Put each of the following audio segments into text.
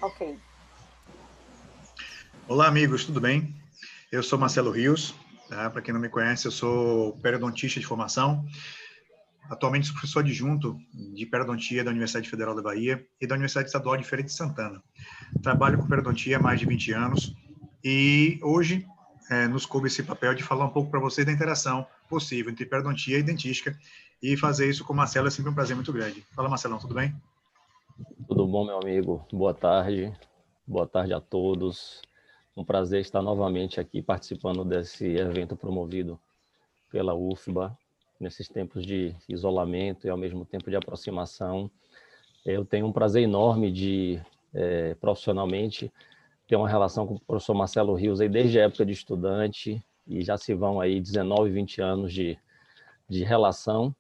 Ok. Olá, amigos, tudo bem? Eu sou Marcelo Rios, tá? Para quem não me conhece, eu sou periodontista de formação. Atualmente sou professor adjunto de periodontia da Universidade Federal da Bahia e da Universidade Estadual de Feira de Santana. Trabalho com periodontia há mais de 20 anos e hoje nos coube esse papel de falar um pouco para vocês da interação possível entre periodontia e dentística, e fazer isso com o Marcelo é sempre um prazer muito grande. Fala, Marcelão, tudo bem? Tudo bom, meu amigo? Boa tarde a todos. Um prazer estar novamente aqui participando desse evento promovido pela UFBA, nesses tempos de isolamento e ao mesmo tempo de aproximação. Eu tenho um prazer enorme de, profissionalmente, ter uma relação com o professor Marcelo Rios aí desde a época de estudante, e já se vão aí 19, 20 anos de relação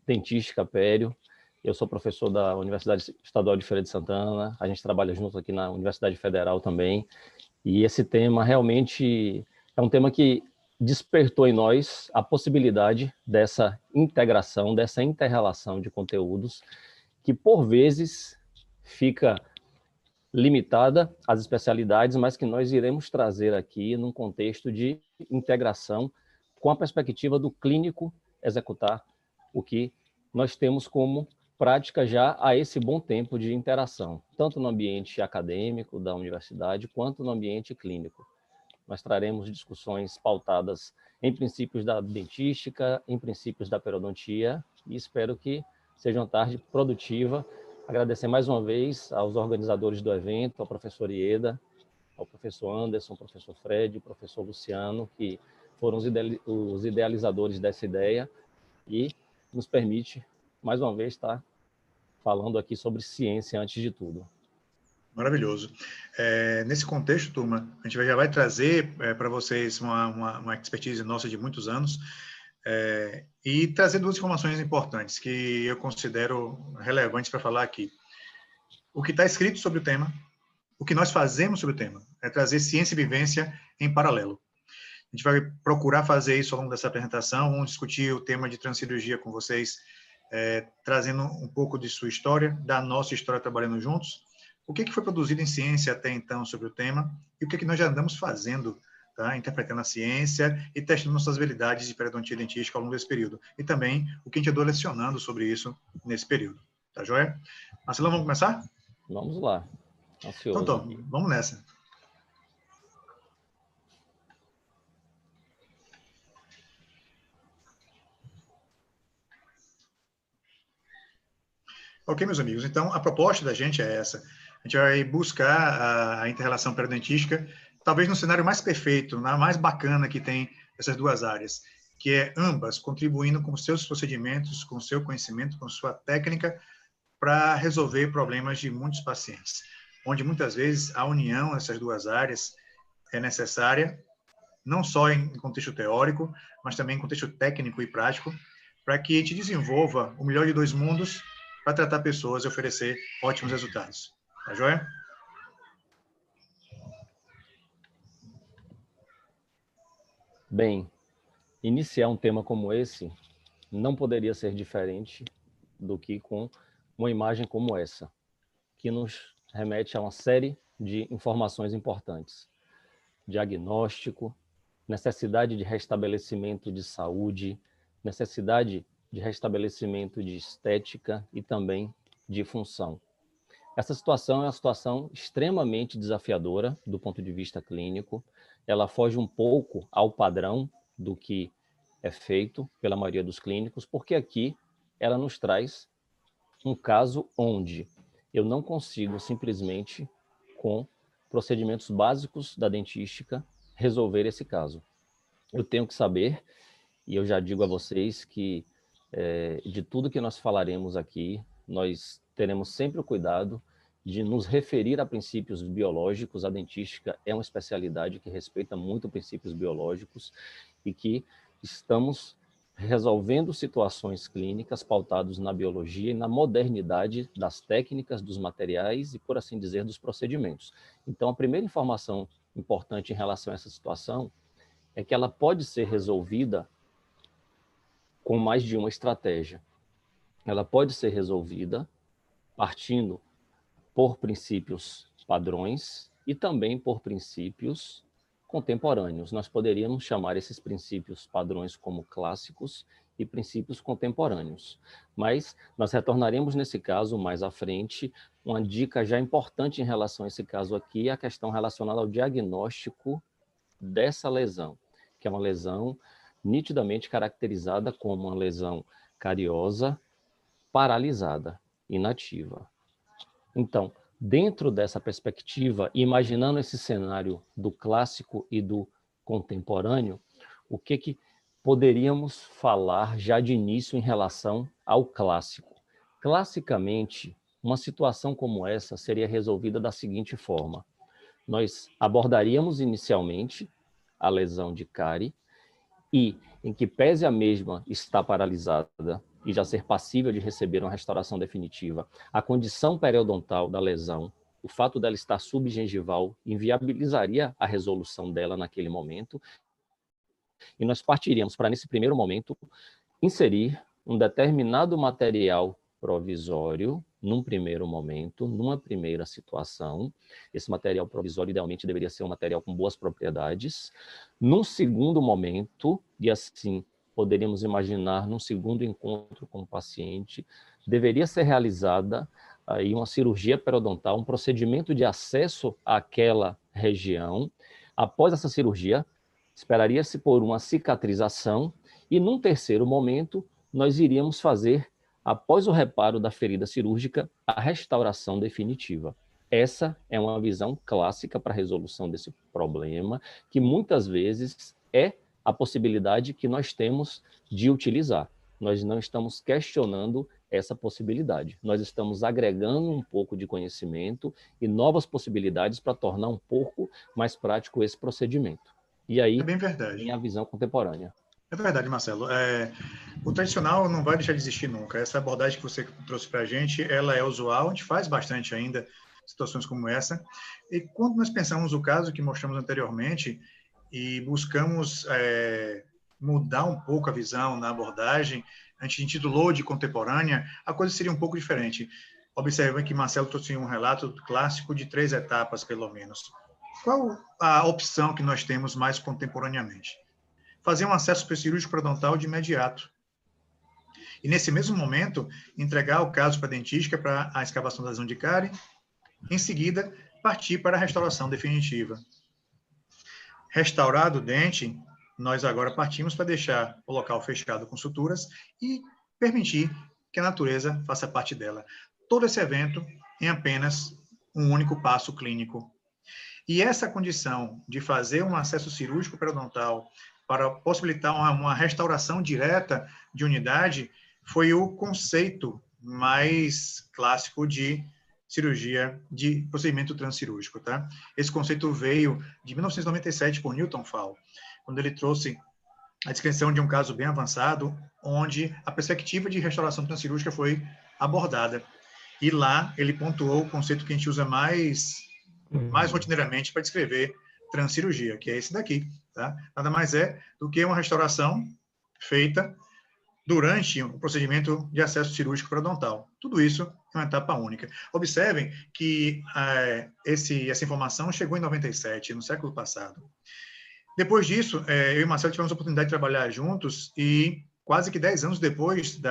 dentística, pério. Eu sou professor da Universidade Estadual de Feira de Santana, a gente trabalha junto aqui na Universidade Federal também, e esse tema realmente é um tema que despertou em nós a possibilidade dessa integração, dessa inter-relação de conteúdos, que por vezes fica limitada às especialidades, mas que nós iremos trazer aqui num contexto de integração com a perspectiva do clínico executar o que nós temos como prática já há esse bom tempo de interação, tanto no ambiente acadêmico da universidade, quanto no ambiente clínico. Nós traremos discussões pautadas em princípios da dentística, em princípios da periodontia, e espero que seja uma tarde produtiva. Agradecer mais uma vez aos organizadores do evento, ao professor Ieda, ao professor Anderson, ao professor Fred, ao professor Luciano, que foram os idealizadores dessa ideia, e nos permite, mais uma vez, estar falando aqui sobre ciência antes de tudo. Maravilhoso. Nesse contexto, turma, a gente já vai trazer para vocês uma expertise nossa de muitos anos, e trazer duas informações importantes que eu considero relevantes para falar aqui. O que está escrito sobre o tema, o que nós fazemos sobre o tema, é trazer ciência e vivência em paralelo. A gente vai procurar fazer isso ao longo dessa apresentação, vamos discutir o tema de transcirurgia com vocês, trazendo um pouco de sua história, da nossa história trabalhando juntos, o que foi produzido em ciência até então sobre o tema, e o que nós já andamos fazendo, tá? Interpretando a ciência e testando nossas habilidades de periodontia dentística ao longo desse período. E também o que a gente andou lecionando sobre isso nesse período. Tá joia? Marcelão, vamos começar? Vamos lá. Ansioso. Então, vamos nessa. Ok, meus amigos, então a proposta da gente é essa. A gente vai buscar a inter-relação periodontística, talvez no cenário mais perfeito, na mais bacana que tem essas duas áreas, que é ambas contribuindo com seus procedimentos, com seu conhecimento, com sua técnica, para resolver problemas de muitos pacientes, onde muitas vezes a união dessas duas áreas é necessária, não só em contexto teórico, mas também em contexto técnico e prático, para que a gente desenvolva o melhor de dois mundos para tratar pessoas e oferecer ótimos resultados. Tá joia? Bem, iniciar um tema como esse não poderia ser diferente do que com uma imagem como essa, que nos remete a uma série de informações importantes. Diagnóstico, necessidade de restabelecimento de saúde, necessidade de restabelecimento de estética e também de função. Essa situação é uma situação extremamente desafiadora do ponto de vista clínico. Ela foge um pouco ao padrão do que é feito pela maioria dos clínicos, porque aqui ela nos traz um caso onde eu não consigo simplesmente, com procedimentos básicos da dentística, resolver esse caso. Eu tenho que saber, e eu já digo a vocês que de tudo que nós falaremos aqui, nós teremos sempre o cuidado de nos referir a princípios biológicos. A dentística é uma especialidade que respeita muito princípios biológicos e que estamos resolvendo situações clínicas pautadas na biologia e na modernidade das técnicas, dos materiais e, por assim dizer, dos procedimentos. Então, a primeira informação importante em relação a essa situação é que ela pode ser resolvida com mais de uma estratégia. Ela pode ser resolvida partindo por princípios padrões e também por princípios contemporâneos. Nós poderíamos chamar esses princípios padrões como clássicos e princípios contemporâneos. Mas nós retornaremos nesse caso mais à frente. Uma dica já importante em relação a esse caso aqui é a questão relacionada ao diagnóstico dessa lesão, que é uma lesão nitidamente caracterizada como uma lesão cariosa, paralisada, inativa. Então, dentro dessa perspectiva, imaginando esse cenário do clássico e do contemporâneo, o que poderíamos falar já de início em relação ao clássico? Classicamente, uma situação como essa seria resolvida da seguinte forma: nós abordaríamos inicialmente a lesão de cárie e, em que pese a mesma estar paralisada e já ser passível de receber uma restauração definitiva, a condição periodontal da lesão, o fato dela estar subgengival, inviabilizaria a resolução dela naquele momento. E nós partiríamos para, nesse primeiro momento, inserir um determinado material provisório num primeiro momento, numa primeira situação. Esse material provisório, idealmente, deveria ser um material com boas propriedades. Num segundo momento, e assim poderíamos imaginar num segundo encontro com o paciente, deveria ser realizada aí uma cirurgia periodontal, um procedimento de acesso àquela região. Após essa cirurgia, esperaria-se por uma cicatrização e, num terceiro momento, nós iríamos fazer, após o reparo da ferida cirúrgica, a restauração definitiva. Essa é uma visão clássica para a resolução desse problema, que muitas vezes é a possibilidade que nós temos de utilizar. Nós não estamos questionando essa possibilidade. Nós estamos agregando um pouco de conhecimento e novas possibilidades para tornar um pouco mais prático esse procedimento. E aí, é bem verdade, vem a visão contemporânea. É verdade, Marcelo. O tradicional não vai deixar de existir nunca. Essa abordagem que você trouxe para a gente, ela é usual, a gente faz bastante ainda situações como essa. E quando nós pensamos o caso que mostramos anteriormente e buscamos mudar um pouco a visão na abordagem, a gente intitulou de contemporânea, a coisa seria um pouco diferente. Observem que Marcelo trouxe um relato clássico de 3 etapas, pelo menos. Qual a opção que nós temos mais contemporaneamente? Fazer um acesso cirúrgico periodontal de imediato. E, nesse mesmo momento, entregar o caso para a dentística para a escavação da lesão de cárie, em seguida, partir para a restauração definitiva. Restaurado o dente, nós agora partimos para deixar o local fechado com suturas e permitir que a natureza faça parte dela. Todo esse evento em apenas um único passo clínico. E essa condição de fazer um acesso cirúrgico periodontal para possibilitar uma restauração direta de unidade foi o conceito mais clássico de cirurgia, de procedimento transcirúrgico. Tá? Esse conceito veio de 1997 por Newton Fall, quando ele trouxe a descrição de um caso bem avançado, onde a perspectiva de restauração transcirúrgica foi abordada. E lá ele pontuou o conceito que a gente usa mais rotineiramente para descrever transcirurgia, que é esse daqui. Tá? Nada mais é do que uma restauração feita durante o procedimento de acesso cirúrgico periodontal. Tudo isso é uma etapa única. Observem que essa informação chegou em 97, no século passado. Depois disso, eu e Marcelo tivemos a oportunidade de trabalhar juntos e quase que 10 anos depois do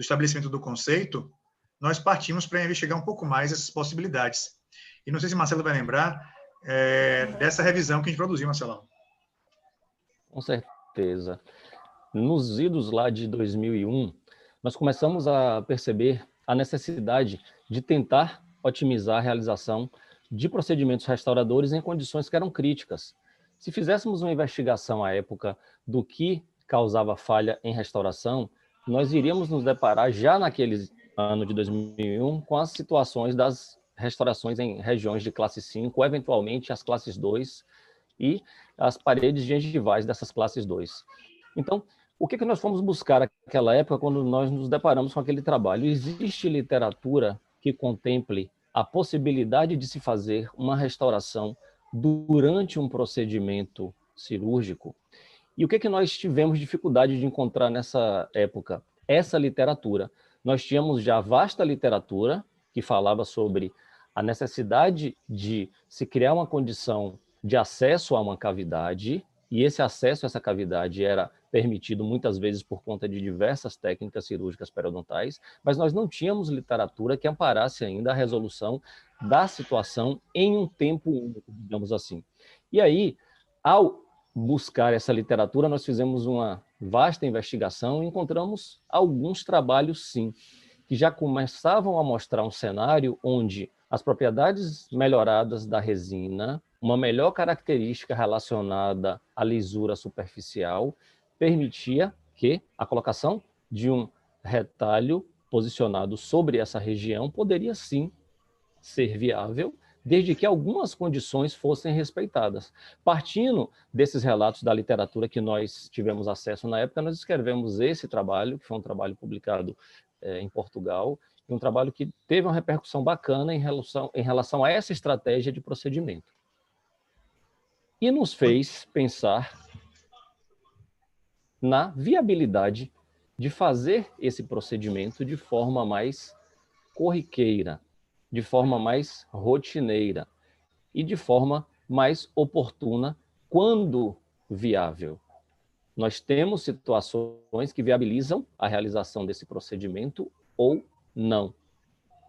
estabelecimento do conceito, nós partimos para investigar um pouco mais essas possibilidades. E não sei se Marcelo vai lembrar dessa revisão que a gente produziu, Marcelão. Com certeza. Nos idos lá de 2001, nós começamos a perceber a necessidade de tentar otimizar a realização de procedimentos restauradores em condições que eram críticas. Se fizéssemos uma investigação à época do que causava falha em restauração, nós iríamos nos deparar já naquele ano de 2001 com as situações das restaurações em regiões de classe 5, ou eventualmente as classes 2 e as paredes gengivais dessas classes 2. Então, o que nós fomos buscar naquela época quando nós nos deparamos com aquele trabalho? Existe literatura que contemple a possibilidade de se fazer uma restauração durante um procedimento cirúrgico? E o que nós tivemos dificuldade de encontrar nessa época? Essa literatura. Nós tínhamos já vasta literatura que falava sobre a necessidade de se criar uma condição de acesso a uma cavidade, e esse acesso a essa cavidade era permitido muitas vezes por conta de diversas técnicas cirúrgicas periodontais, mas nós não tínhamos literatura que amparasse ainda a resolução da situação em um tempo único, digamos assim. E aí, ao buscar essa literatura, nós fizemos uma vasta investigação e encontramos alguns trabalhos, sim, que já começavam a mostrar um cenário onde as propriedades melhoradas da resina, uma melhor característica relacionada à lisura superficial, permitia que a colocação de um retalho posicionado sobre essa região poderia sim ser viável, desde que algumas condições fossem respeitadas. Partindo desses relatos da literatura que nós tivemos acesso na época, nós escrevemos esse trabalho, que foi um trabalho publicado em Portugal, e um trabalho que teve uma repercussão bacana em relação a essa estratégia de procedimento. E nos fez pensar na viabilidade de fazer esse procedimento de forma mais corriqueira, de forma mais rotineira e de forma mais oportuna quando viável. Nós temos situações que viabilizam a realização desse procedimento ou não.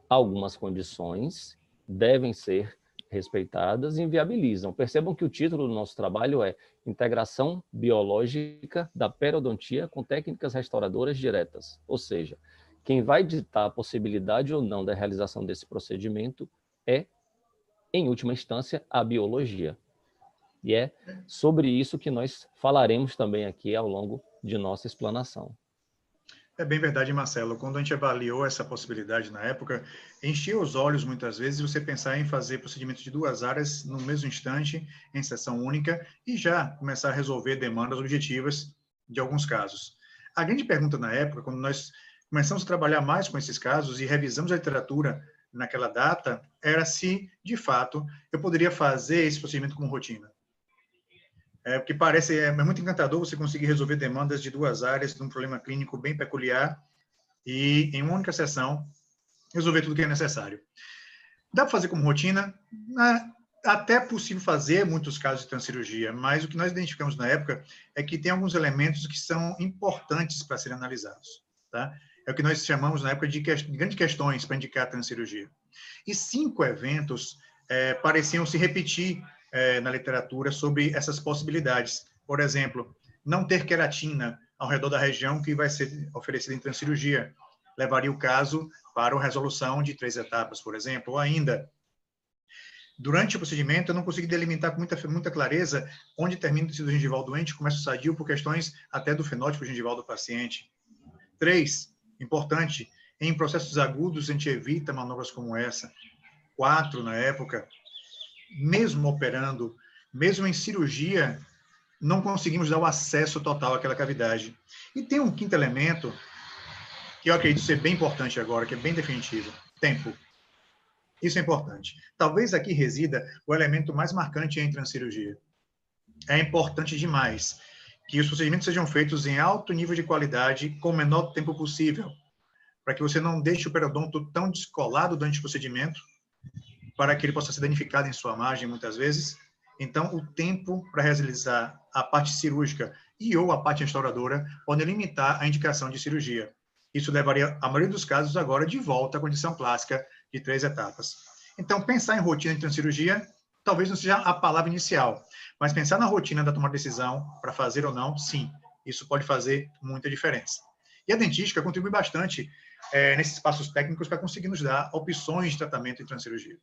Algumas condições devem ser respeitadas e inviabilizam. Percebam que o título do nosso trabalho é Integração Biológica da Periodontia com Técnicas Restauradoras Diretas. Ou seja, quem vai ditar a possibilidade ou não da realização desse procedimento é, em última instância, a biologia. E é sobre isso que nós falaremos também aqui ao longo de nossa explanação. É bem verdade, Marcelo. Quando a gente avaliou essa possibilidade na época, enchia os olhos muitas vezes você pensar em fazer procedimentos de 2 áreas no mesmo instante, em sessão única, e já começar a resolver demandas objetivas de alguns casos. A grande pergunta na época, quando nós começamos a trabalhar mais com esses casos e revisamos a literatura naquela data, era se, de fato, eu poderia fazer esse procedimento como rotina. Porque parece muito encantador você conseguir resolver demandas de 2 áreas de um problema clínico bem peculiar e, em uma única sessão, resolver tudo que é necessário. Dá para fazer como rotina? Até possível fazer muitos casos de transcirurgia, mas o que nós identificamos na época é que tem alguns elementos que são importantes para serem analisados. Tá? É o que nós chamamos na época de grandes questões para indicar a transcirurgia. E 5 eventos pareciam se repetir na literatura sobre essas possibilidades. Por exemplo, não ter queratina ao redor da região que vai ser oferecida em transcirurgia. Levaria o caso para a resolução de 3 etapas, por exemplo. Ou ainda, durante o procedimento, eu não consegui delimitar com muita clareza onde termina o tecido gengival doente e começa o sadio por questões até do fenótipo gengival do paciente. 3, importante, em processos agudos a gente evita manobras como essa. 4, na época, mesmo operando, mesmo em cirurgia, não conseguimos dar o acesso total àquela cavidade. E tem um 5º elemento, que eu acredito ser bem importante agora, que é bem definitivo: tempo. Isso é importante. Talvez aqui resida o elemento mais marcante em transcirurgia. É importante demais que os procedimentos sejam feitos em alto nível de qualidade, com o menor tempo possível, para que você não deixe o periodonto tão descolado durante o procedimento, para que ele possa ser danificado em sua margem, muitas vezes. Então, o tempo para realizar a parte cirúrgica e ou a parte restauradora pode limitar a indicação de cirurgia. Isso levaria, a maioria dos casos, agora de volta à condição clássica de 3 etapas. Então, pensar em rotina de transcirurgia talvez não seja a palavra inicial, mas pensar na rotina da tomada de decisão para fazer ou não, sim, isso pode fazer muita diferença. E a dentística contribui bastante nesses passos técnicos para conseguir nos dar opções de tratamento de transcirurgia.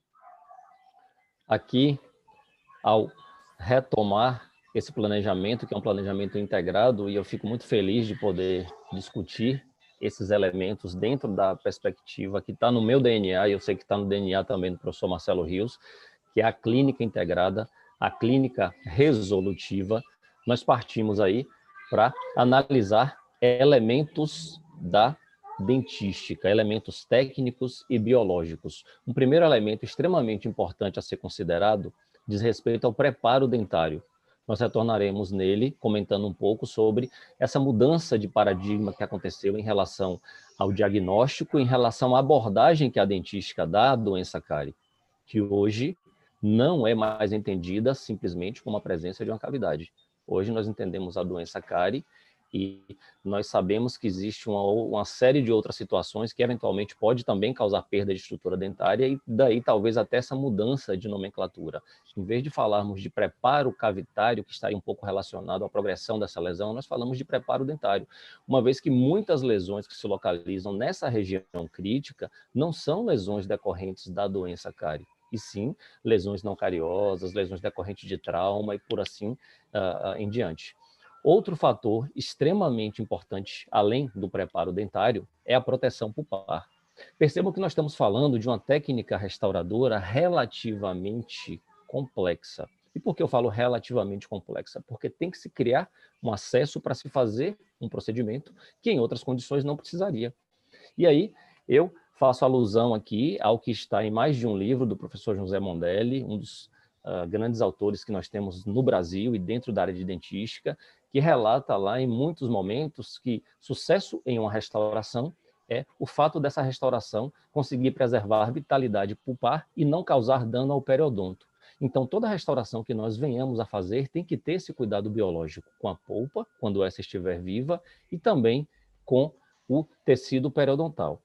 Aqui, ao retomar esse planejamento, que é um planejamento integrado, e eu fico muito feliz de poder discutir esses elementos dentro da perspectiva que está no meu DNA, e eu sei que está no DNA também do professor Marcelo Rios, que é a clínica integrada, a clínica resolutiva. Nós partimos aí para analisar elementos da dentística, elementos técnicos e biológicos. Um primeiro elemento extremamente importante a ser considerado diz respeito ao preparo dentário. Nós retornaremos nele comentando um pouco sobre essa mudança de paradigma que aconteceu em relação ao diagnóstico, em relação à abordagem que a dentística dá à doença cárie. que hoje não é mais entendida simplesmente como a presença de uma cavidade. Hoje nós entendemos a doença cárie e nós sabemos que existe uma série de outras situações que eventualmente pode também causar perda de estrutura dentária e daí talvez até essa mudança de nomenclatura. Em vez de falarmos de preparo cavitário, que estaria um pouco relacionado à progressão dessa lesão, nós falamos de preparo dentário, uma vez que muitas lesões que se localizam nessa região crítica não são lesões decorrentes da doença cárie, e sim lesões não cariosas, lesões decorrentes de trauma e por assim em diante. Outro fator extremamente importante, além do preparo dentário, é a proteção pulpar. Percebam que nós estamos falando de uma técnica restauradora relativamente complexa. E por que eu falo relativamente complexa? Porque tem que se criar um acesso para se fazer um procedimento que em outras condições não precisaria. E aí, eu faço alusão aqui ao que está em mais de um livro do professor José Mondelli, um dos grandes autores que nós temos no Brasil e dentro da área de dentística, que relata lá em muitos momentos que sucesso em uma restauração é o fato dessa restauração conseguir preservar a vitalidade pulpar e não causar dano ao periodonto. Então, toda restauração que nós venhamos a fazer tem que ter esse cuidado biológico com a polpa, quando essa estiver viva, e também com o tecido periodontal.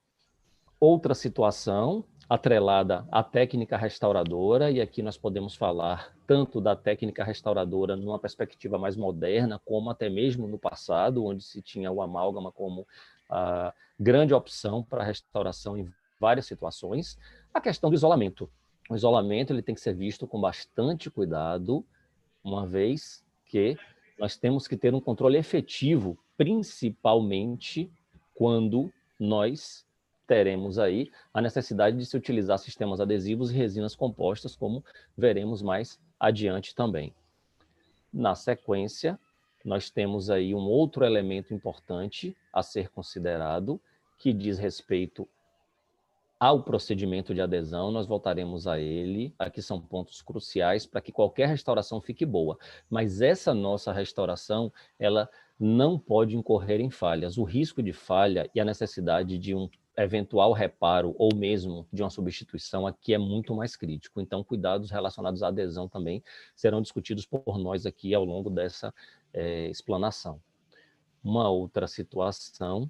Outra situação atrelada à técnica restauradora, e aqui nós podemos falar tanto da técnica restauradora numa perspectiva mais moderna, como até mesmo no passado, onde se tinha o amálgama como a grande opção para a restauração em várias situações, a questão do isolamento. O isolamento ele tem que ser visto com bastante cuidado, uma vez que nós temos que ter um controle efetivo, principalmente quando nós teremos aí a necessidade de se utilizar sistemas adesivos e resinas compostas, como veremos mais adiante também. Na sequência, nós temos aí um outro elemento importante a ser considerado, que diz respeito ao procedimento de adesão, nós voltaremos a ele. Aqui são pontos cruciais para que qualquer restauração fique boa. Mas essa nossa restauração, ela não pode incorrer em falhas. O risco de falha e a necessidade de um eventual reparo ou mesmo de uma substituição aqui é muito mais crítico. Então, cuidados relacionados à adesão também serão discutidos por nós aqui ao longo dessa explanação. Uma outra situação,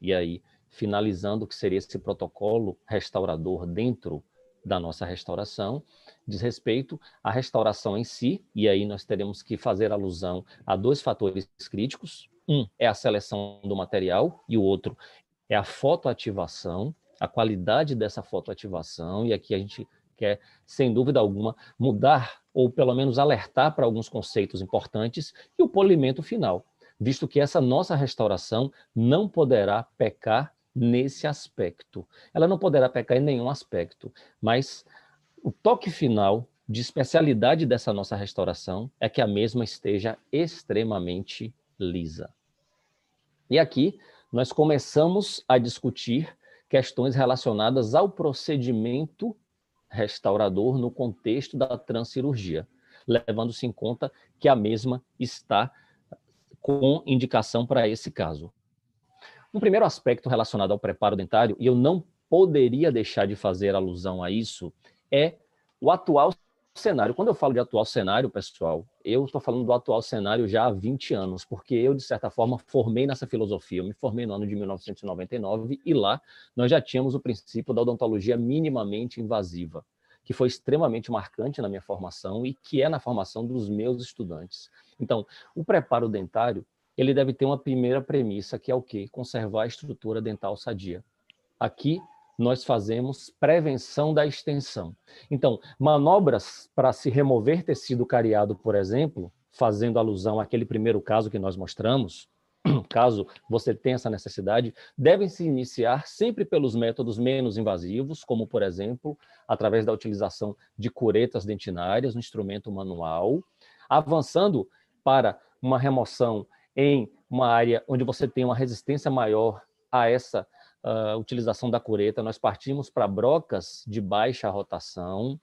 e aí finalizando o que seria esse protocolo restaurador dentro da nossa restauração, diz respeito à restauração em si, e aí nós teremos que fazer alusão a dois fatores críticos. Um é a seleção do material e o outro é a fotoativação, a qualidade dessa fotoativação, e aqui a gente quer, sem dúvida alguma, mudar ou pelo menos alertar para alguns conceitos importantes e o polimento final, visto que essa nossa restauração não poderá pecar nesse aspecto. Ela não poderá pecar em nenhum aspecto, mas o toque final de especialidade dessa nossa restauração é que a mesma esteja extremamente lisa. E aqui nós começamos a discutir questões relacionadas ao procedimento restaurador no contexto da transcirurgia, levando-se em conta que a mesma está com indicação para esse caso. Um primeiro aspecto relacionado ao preparo dentário, e eu não poderia deixar de fazer alusão a isso, é o atual cenário. Quando eu falo de atual cenário, pessoal, eu estou falando do atual cenário já há 20 anos, porque eu, de certa forma, formei nessa filosofia. Eu me formei no ano de 1999 e lá nós já tínhamos o princípio da odontologia minimamente invasiva, que foi extremamente marcante na minha formação e que é na formação dos meus estudantes. Então, o preparo dentário, ele deve ter uma primeira premissa, que é o quê? Conservar a estrutura dental sadia. Aqui, nós fazemos prevenção da extensão. Então, manobras para se remover tecido cariado, por exemplo, fazendo alusão àquele primeiro caso que nós mostramos, caso você tenha essa necessidade, devem se iniciar sempre pelos métodos menos invasivos, como, por exemplo, através da utilização de curetas dentinárias, um instrumento manual, avançando para uma remoção em uma área onde você tem uma resistência maior a essa utilização da cureta. Nós partimos para brocas de baixa rotação,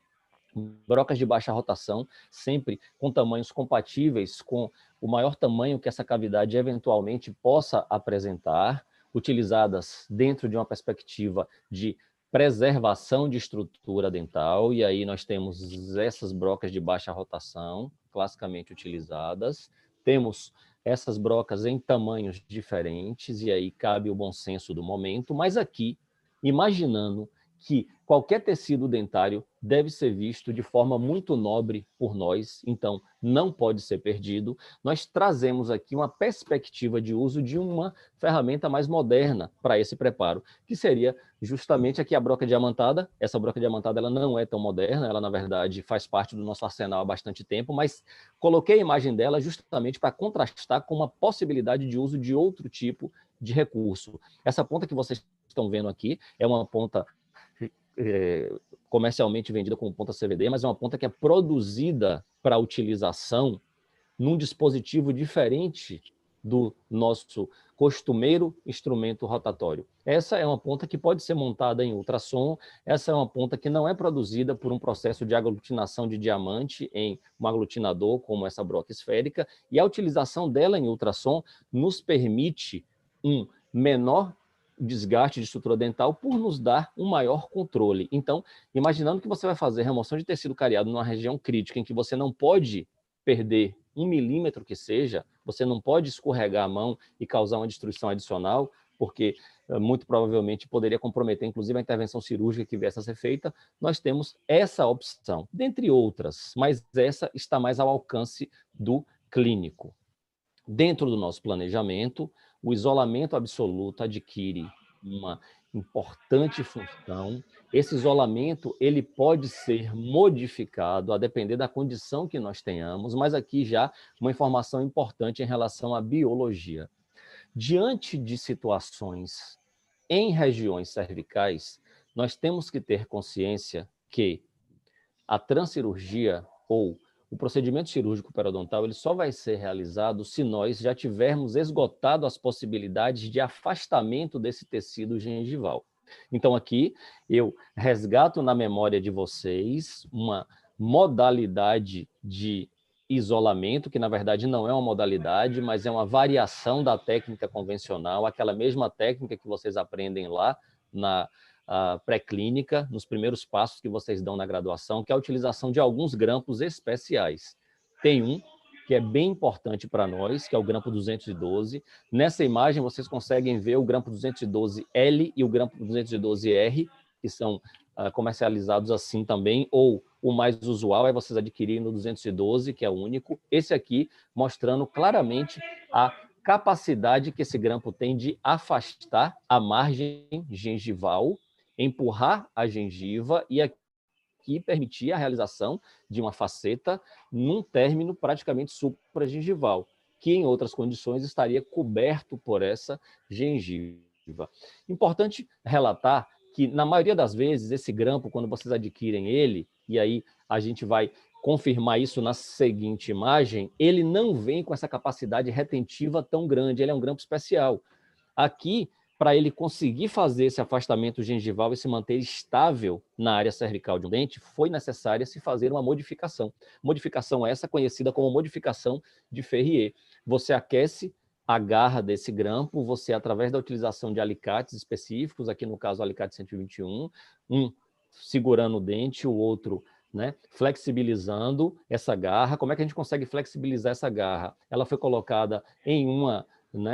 sempre com tamanhos compatíveis com o maior tamanho que essa cavidade eventualmente possa apresentar, utilizadas dentro de uma perspectiva de preservação de estrutura dental, e aí nós temos essas brocas de baixa rotação, classicamente utilizadas, temos essas brocas em tamanhos diferentes, e aí cabe o bom senso do momento, mas aqui, imaginando que qualquer tecido dentário deve ser visto de forma muito nobre por nós, então não pode ser perdido, nós trazemos aqui uma perspectiva de uso de uma ferramenta mais moderna para esse preparo, que seria justamente aqui a broca diamantada. Essa broca diamantada ela não é tão moderna, ela na verdade faz parte do nosso arsenal há bastante tempo, mas coloquei a imagem dela justamente para contrastar com uma possibilidade de uso de outro tipo de recurso. Essa ponta que vocês estão vendo aqui é uma ponta comercialmente vendida como ponta CVD, mas é uma ponta que é produzida para utilização num dispositivo diferente do nosso costumeiro instrumento rotatório. Essa é uma ponta que pode ser montada em ultrassom, essa é uma ponta que não é produzida por um processo de aglutinação de diamante em um aglutinador, como essa broca esférica, e a utilização dela em ultrassom nos permite um menor desgaste de estrutura dental por nos dar um maior controle. Então, imaginando que você vai fazer remoção de tecido cariado numa região crítica em que você não pode perder 1 milímetro que seja, você não pode escorregar a mão e causar uma destruição adicional, porque muito provavelmente poderia comprometer, inclusive, a intervenção cirúrgica que viesse a ser feita, nós temos essa opção, dentre outras, mas essa está mais ao alcance do clínico. Dentro do nosso planejamento, o isolamento absoluto adquire uma importante função. Esse isolamento ele pode ser modificado a depender da condição que nós tenhamos, mas aqui já uma informação importante em relação à biologia. Diante de situações em regiões cervicais, nós temos que ter consciência que a transcirurgia ou o procedimento cirúrgico periodontal ele só vai ser realizado se nós já tivermos esgotado as possibilidades de afastamento desse tecido gengival. Então, aqui, eu resgato na memória de vocês uma modalidade de isolamento, que na verdade não é uma modalidade, mas é uma variação da técnica convencional, aquela mesma técnica que vocês aprendem lá na pré-clínica, nos primeiros passos que vocês dão na graduação, que é a utilização de alguns grampos especiais. Tem um que é bem importante para nós, que é o grampo 212. Nessa imagem, vocês conseguem ver o grampo 212L e o grampo 212R, que são comercializados assim também, ou o mais usual é vocês adquirirem no 212, que é o único. Esse aqui, mostrando claramente a capacidade que esse grampo tem de afastar a margem gengival, empurrar a gengiva e aqui permitir a realização de uma faceta num término praticamente supragengival, que em outras condições estaria coberto por essa gengiva. Importante relatar que, na maioria das vezes, esse grampo, quando vocês adquirem ele, e aí a gente vai confirmar isso na seguinte imagem, ele não vem com essa capacidade retentiva tão grande, ele é um grampo especial. Aqui, para ele conseguir fazer esse afastamento gengival e se manter estável na área cervical de um dente, foi necessária se fazer uma modificação. Modificação essa conhecida como modificação de Ferrier. Você aquece a garra desse grampo, você, através da utilização de alicates específicos, aqui no caso o alicate 121, um segurando o dente, o outro flexibilizando essa garra. Como é que a gente consegue flexibilizar essa garra? Ela foi colocada em uma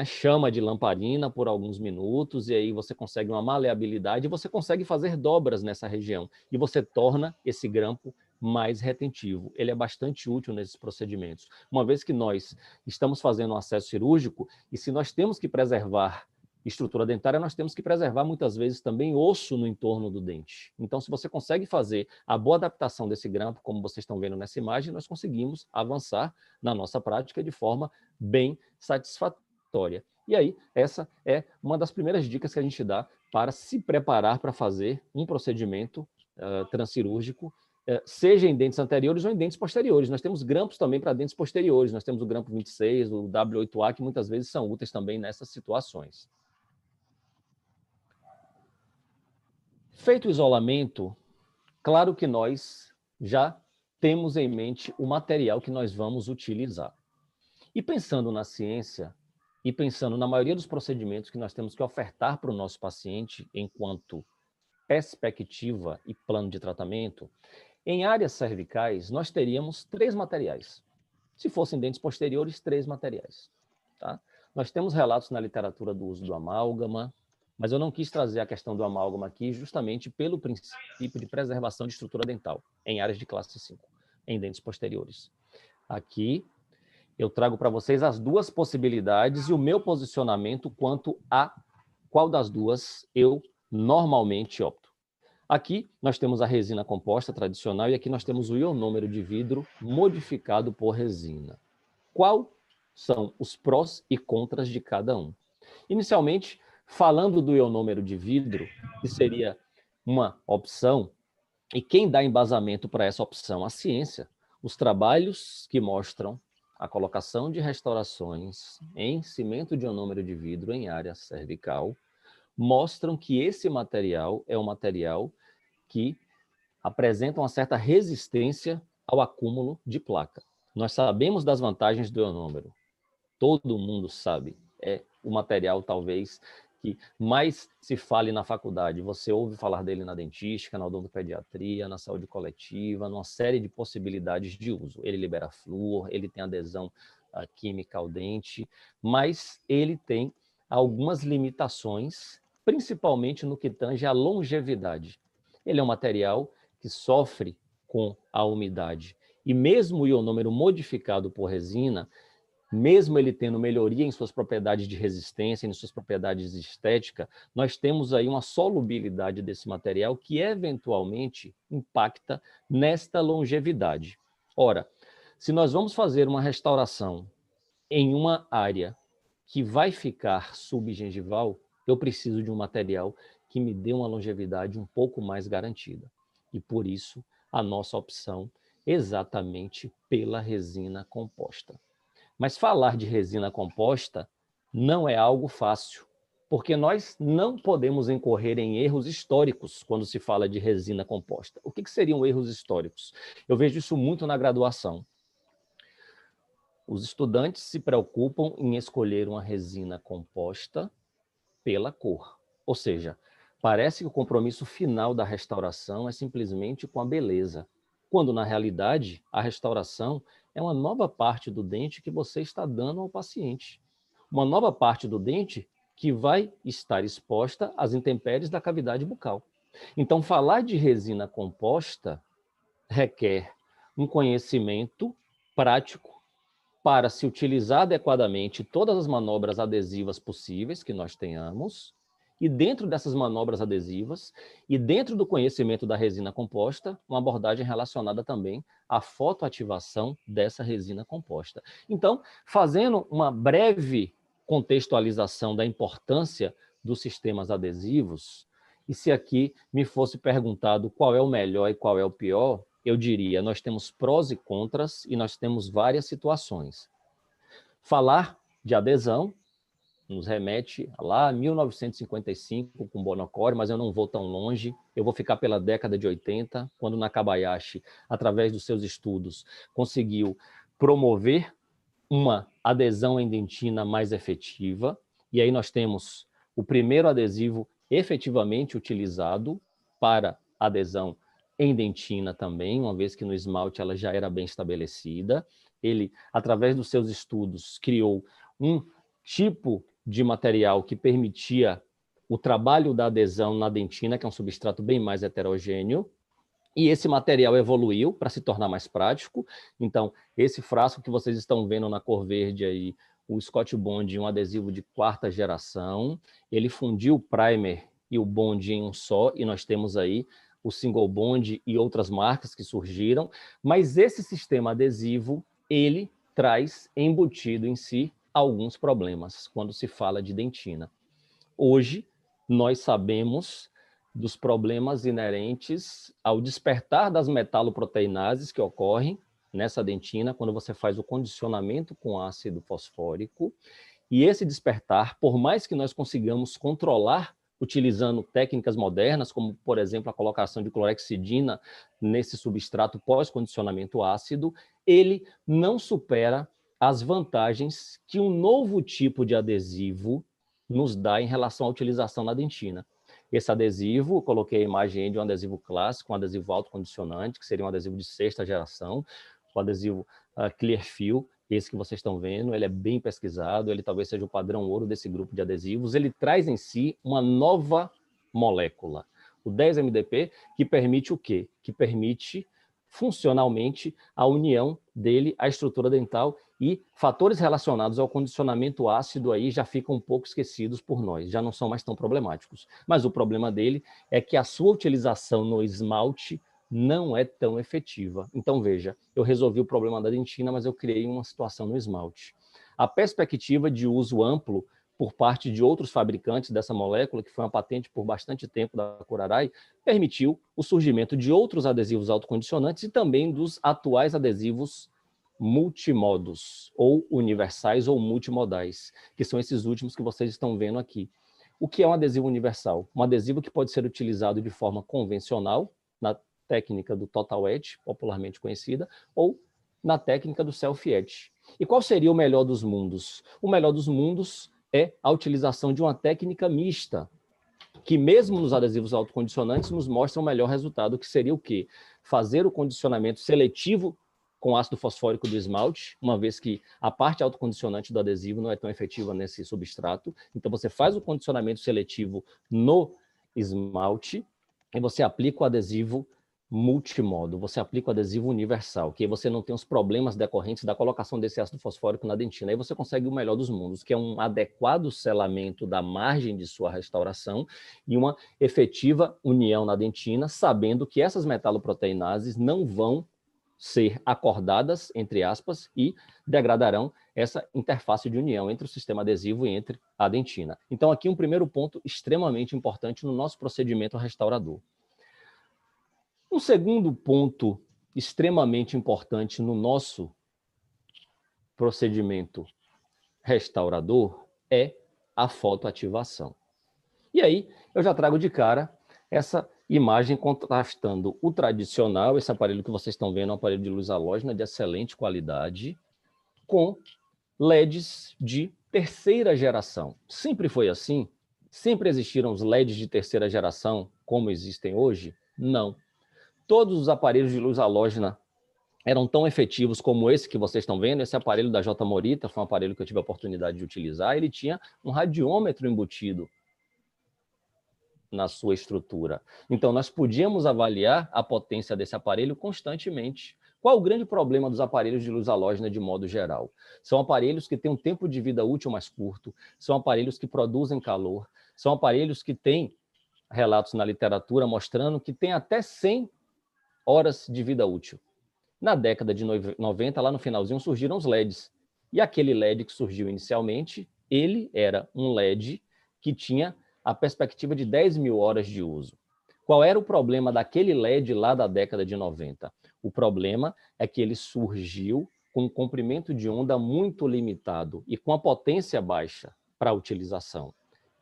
chama de lamparina por alguns minutos, e aí você consegue uma maleabilidade, e você consegue fazer dobras nessa região, e você torna esse grampo mais retentivo. Ele é bastante útil nesses procedimentos, uma vez que nós estamos fazendo um acesso cirúrgico, e se nós temos que preservar estrutura dentária, nós temos que preservar muitas vezes também osso no entorno do dente. Então, se você consegue fazer a boa adaptação desse grampo, como vocês estão vendo nessa imagem, nós conseguimos avançar na nossa prática de forma bem satisfatória. E aí, essa é uma das primeiras dicas que a gente dá para se preparar para fazer um procedimento transcirúrgico, seja em dentes anteriores ou em dentes posteriores. Nós temos grampos também para dentes posteriores, nós temos o grampo 26, o W8A, que muitas vezes são úteis também nessas situações. Feito o isolamento, claro que nós já temos em mente o material que nós vamos utilizar. E pensando na ciência, e pensando na maioria dos procedimentos que nós temos que ofertar para o nosso paciente enquanto perspectiva e plano de tratamento, em áreas cervicais, nós teríamos 3 materiais. Se fossem dentes posteriores, 3 materiais. Tá? Nós temos relatos na literatura do uso do amálgama, mas eu não quis trazer a questão do amálgama aqui justamente pelo princípio de preservação de estrutura dental, em áreas de classe 5, em dentes posteriores. Aqui, eu trago para vocês as 2 possibilidades e o meu posicionamento quanto a qual das 2 eu normalmente opto. Aqui nós temos a resina composta tradicional e aqui nós temos o ionômero de vidro modificado por resina. Qual são os prós e contras de cada um? Inicialmente, falando do ionômero de vidro, que seria uma opção, e quem dá embasamento para essa opção? A ciência. Os trabalhos que mostram a colocação de restaurações em cimento de ionômero de vidro em área cervical mostram que esse material é um material que apresenta uma certa resistência ao acúmulo de placa. Nós sabemos das vantagens do ionômero. Todo mundo sabe. É o material, talvez, que mais se fale na faculdade. Você ouve falar dele na dentística, na odontopediatria, na saúde coletiva, numa série de possibilidades de uso. Ele libera flúor, ele tem adesão química ao dente, mas ele tem algumas limitações, principalmente no que tange à longevidade. Ele é um material que sofre com a umidade. E mesmo o ionômero modificado por resina, mesmo ele tendo melhoria em suas propriedades de resistência, em suas propriedades de estética, nós temos aí uma solubilidade desse material que eventualmente impacta nesta longevidade. Ora, se nós vamos fazer uma restauração em uma área que vai ficar subgengival, eu preciso de um material que me dê uma longevidade um pouco mais garantida. E por isso, a nossa opção exatamente pela resina composta. Mas falar de resina composta não é algo fácil, porque nós não podemos incorrer em erros históricos quando se fala de resina composta. O que seriam erros históricos? Eu vejo isso muito na graduação. Os estudantes se preocupam em escolher uma resina composta pela cor. Ou seja, parece que o compromisso final da restauração é simplesmente com a beleza, quando na realidade a restauração é uma nova parte do dente que você está dando ao paciente. Uma nova parte do dente que vai estar exposta às intempéries da cavidade bucal. Então, falar de resina composta requer um conhecimento prático para se utilizar adequadamente todas as manobras adesivas possíveis que nós tenhamos, e dentro dessas manobras adesivas, e dentro do conhecimento da resina composta, uma abordagem relacionada também à fotoativação dessa resina composta. Então, fazendo uma breve contextualização da importância dos sistemas adesivos, e se aqui me fosse perguntado qual é o melhor e qual é o pior, eu diria, nós temos prós e contras e nós temos várias situações. Falar de adesão nos remete lá a 1955 com Bonocore, mas eu não vou tão longe, eu vou ficar pela década de 80, quando Nakabayashi, através dos seus estudos, conseguiu promover uma adesão em dentina mais efetiva, e aí nós temos o primeiro adesivo efetivamente utilizado para adesão em dentina também, uma vez que no esmalte ela já era bem estabelecida. Ele, através dos seus estudos, criou um tipo de material que permitia o trabalho da adesão na dentina, que é um substrato bem mais heterogêneo, e esse material evoluiu para se tornar mais prático. Então, esse frasco que vocês estão vendo na cor verde aí, o Scott Bond, um adesivo de 4ª geração, ele fundiu o primer e o bond em um só, e nós temos aí o single bond e outras marcas que surgiram, mas esse sistema adesivo, ele traz embutido em si alguns problemas quando se fala de dentina. Hoje, nós sabemos dos problemas inerentes ao despertar das metaloproteinases que ocorrem nessa dentina quando você faz o condicionamento com ácido fosfórico. E esse despertar, por mais que nós consigamos controlar utilizando técnicas modernas, como, por exemplo, a colocação de clorexidina nesse substrato pós-condicionamento ácido, ele não supera as vantagens que um novo tipo de adesivo nos dá em relação à utilização na dentina. esse adesivo, coloquei a imagem de um adesivo clássico, um adesivo autocondicionante, que seria um adesivo de 6ª geração, o adesivo Clearfill, esse que vocês estão vendo, ele é bem pesquisado, ele talvez seja o padrão ouro desse grupo de adesivos, ele traz em si uma nova molécula, o 10-MDP, que permite o quê? Que permite funcionalmente a união dele à estrutura dental, e fatores relacionados ao condicionamento ácido aí já ficam um pouco esquecidos por nós, já não são mais tão problemáticos. Mas o problema dele é que a sua utilização no esmalte não é tão efetiva. Então, veja, eu resolvi o problema da dentina, mas eu criei uma situação no esmalte. A perspectiva de uso amplo por parte de outros fabricantes dessa molécula, que foi uma patente por bastante tempo da Curaray, permitiu o surgimento de outros adesivos autocondicionantes e também dos atuais adesivos multimodos, ou universais ou multimodais, que são esses últimos que vocês estão vendo aqui. O que é um adesivo universal? Um adesivo que pode ser utilizado de forma convencional, na técnica do Total Etch, popularmente conhecida, ou na técnica do Self-Etch. E qual seria o melhor dos mundos? O melhor dos mundos é a utilização de uma técnica mista, que mesmo nos adesivos autocondicionantes nos mostra o melhor resultado, que seria o quê? Fazer o condicionamento seletivo com ácido fosfórico do esmalte, uma vez que a parte autocondicionante do adesivo não é tão efetiva nesse substrato. Então, você faz o condicionamento seletivo no esmalte e você aplica o adesivo multimodo, você aplica o adesivo universal, que aí você não tem os problemas decorrentes da colocação desse ácido fosfórico na dentina. Aí você consegue o melhor dos mundos, que é um adequado selamento da margem de sua restauração e uma efetiva união na dentina, sabendo que essas metaloproteinases não vão ser acordadas, entre aspas, e degradarão essa interface de união entre o sistema adesivo e entre a dentina. Então, aqui um primeiro ponto extremamente importante no nosso procedimento restaurador. Um segundo ponto extremamente importante no nosso procedimento restaurador é a fotoativação. E aí, eu já trago de cara essa imagem contrastando o tradicional, esse aparelho que vocês estão vendo, é um aparelho de luz halógena de excelente qualidade, com LEDs de 3ª geração. Sempre foi assim? Sempre existiram os LEDs de 3ª geração como existem hoje? Não. Todos os aparelhos de luz halógena eram tão efetivos como esse que vocês estão vendo. Esse aparelho da J. Morita foi um aparelho que eu tive a oportunidade de utilizar. Ele tinha um radiômetro embutido na sua estrutura. Então, nós podíamos avaliar a potência desse aparelho constantemente. Qual o grande problema dos aparelhos de luz halógena de modo geral? São aparelhos que têm um tempo de vida útil mais curto, são aparelhos que produzem calor, são aparelhos que têm relatos na literatura mostrando que tem até 100 horas de vida útil. Na década de 90, lá no finalzinho, surgiram os LEDs. E aquele LED que surgiu inicialmente, ele era um LED que tinha a perspectiva de 10.000 horas de uso. Qual era o problema daquele LED lá da década de 90? O problema é que ele surgiu com um comprimento de onda muito limitado e com a potência baixa para a utilização.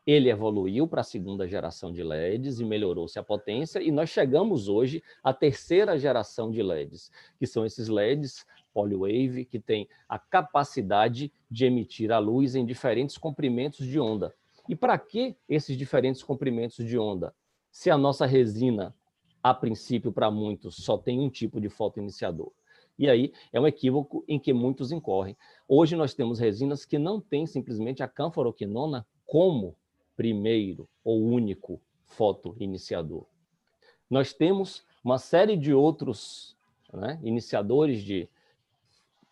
Ele evoluiu para a 2ª geração de LEDs e melhorou-se a potência, e nós chegamos hoje à 3ª geração de LEDs, que são esses LEDs Polywave, que têm a capacidade de emitir a luz em diferentes comprimentos de onda. E para que esses diferentes comprimentos de onda? Se a nossa resina, a princípio, para muitos, só tem um tipo de fotoiniciador. E aí é um equívoco em que muitos incorrem. Hoje nós temos resinas que não têm simplesmente a canforoquinona como primeiro ou único fotoiniciador. Nós temos uma série de outros iniciadores de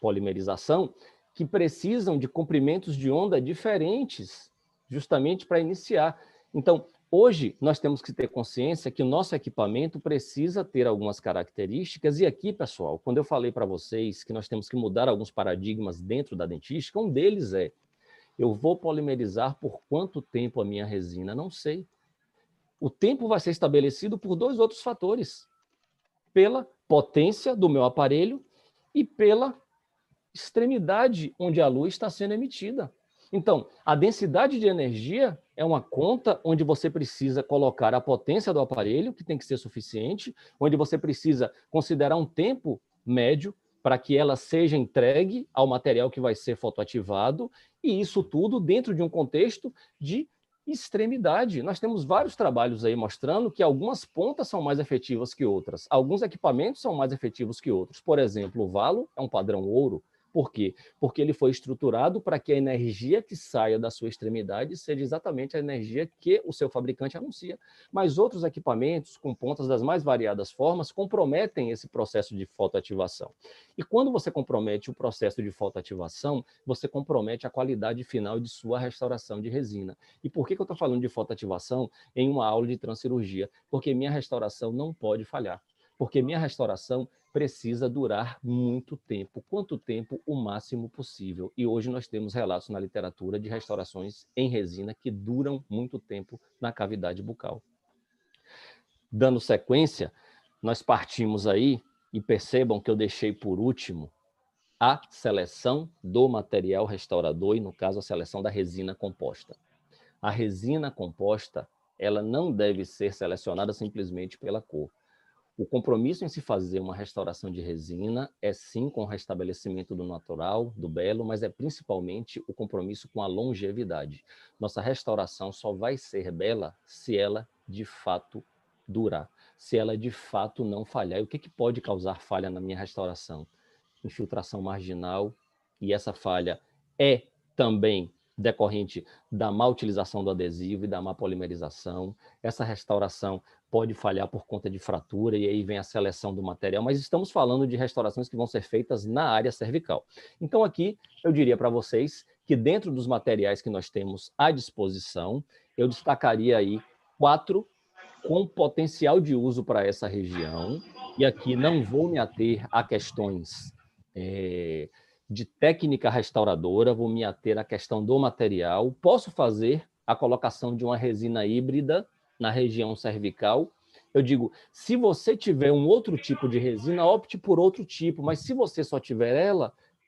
polimerização que precisam de comprimentos de onda diferentes, justamente para iniciar. Então, hoje, nós temos que ter consciência que o nosso equipamento precisa ter algumas características, e aqui, pessoal, quando eu falei para vocês que nós temos que mudar alguns paradigmas dentro da dentística, um deles é: eu vou polimerizar por quanto tempo a minha resina? Não sei. O tempo vai ser estabelecido por 2 outros fatores: pela potência do meu aparelho e pela extremidade onde a luz está sendo emitida. Então, a densidade de energia é uma conta onde você precisa colocar a potência do aparelho, que tem que ser suficiente, onde você precisa considerar um tempo médio para que ela seja entregue ao material que vai ser fotoativado, e isso tudo dentro de um contexto de extremidade. Nós temos vários trabalhos aí mostrando que algumas pontas são mais efetivas que outras. Alguns equipamentos são mais efetivos que outros. Por exemplo, o valo é um padrão ouro. Por quê? Porque ele foi estruturado para que a energia que saia da sua extremidade seja exatamente a energia que o seu fabricante anuncia. Mas outros equipamentos, com pontas das mais variadas formas, comprometem esse processo de fotoativação. E quando você compromete o processo de fotoativação, você compromete a qualidade final de sua restauração de resina. E por que eu estou falando de fotoativação em uma aula de transcirurgia? Porque minha restauração não pode falhar. Porque minha restauração precisa durar muito tempo. Quanto tempo? O máximo possível. E hoje nós temos relatos na literatura de restaurações em resina que duram muito tempo na cavidade bucal. Dando sequência, nós partimos aí, e percebam que eu deixei por último a seleção do material restaurador, e no caso a seleção da resina composta. A resina composta, ela não deve ser selecionada simplesmente pela cor. O compromisso em se fazer uma restauração de resina é sim com o restabelecimento do natural, do belo, mas é principalmente o compromisso com a longevidade. Nossa restauração só vai ser bela se ela de fato durar, se ela de fato não falhar. E o que pode causar falha na minha restauração? Infiltração marginal, e essa falha é também decorrente da má utilização do adesivo e da má polimerização. Essa restauração pode falhar por conta de fratura, e aí vem a seleção do material, mas estamos falando de restaurações que vão ser feitas na área cervical. Então aqui eu diria para vocês que dentro dos materiais que nós temos à disposição, eu destacaria aí 4 com potencial de uso para essa região, e aqui não vou me ater a questões de técnica restauradora, vou me ater à questão do material. Posso fazer a colocação de uma resina híbrida na região cervical. Eu digo, se você tiver um outro tipo de resina, opte por outro tipo, mas se você só tiver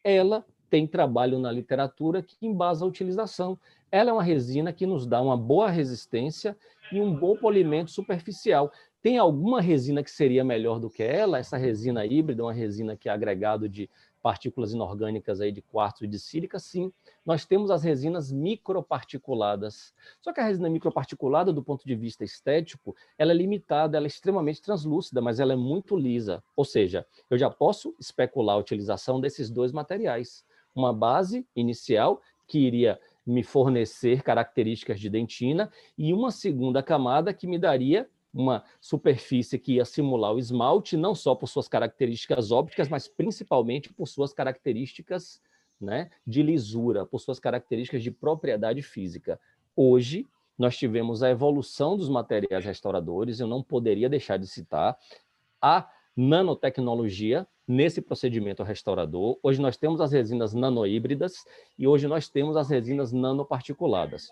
ela tem trabalho na literatura que embasa a utilização. Ela é uma resina que nos dá uma boa resistência e um bom polimento superficial. Tem alguma resina que seria melhor do que ela? Essa resina híbrida, uma resina que é agregado de partículas inorgânicas aí de quartzo e de sílica, sim. Nós temos as resinas microparticuladas. Só que a resina microparticulada, do ponto de vista estético, ela é limitada, ela é extremamente translúcida, mas ela é muito lisa. Ou seja, eu já posso especular a utilização desses dois materiais. Uma base inicial, que iria me fornecer características de dentina, e uma segunda camada que me daria uma superfície que ia simular o esmalte, não só por suas características ópticas, mas principalmente por suas características, né, de lisura, por suas características de propriedade física. Hoje, nós tivemos a evolução dos materiais restauradores, eu não poderia deixar de citar a nanotecnologia nesse procedimento restaurador. Hoje nós temos as resinas nanohíbridas e hoje nós temos as resinas nanoparticuladas.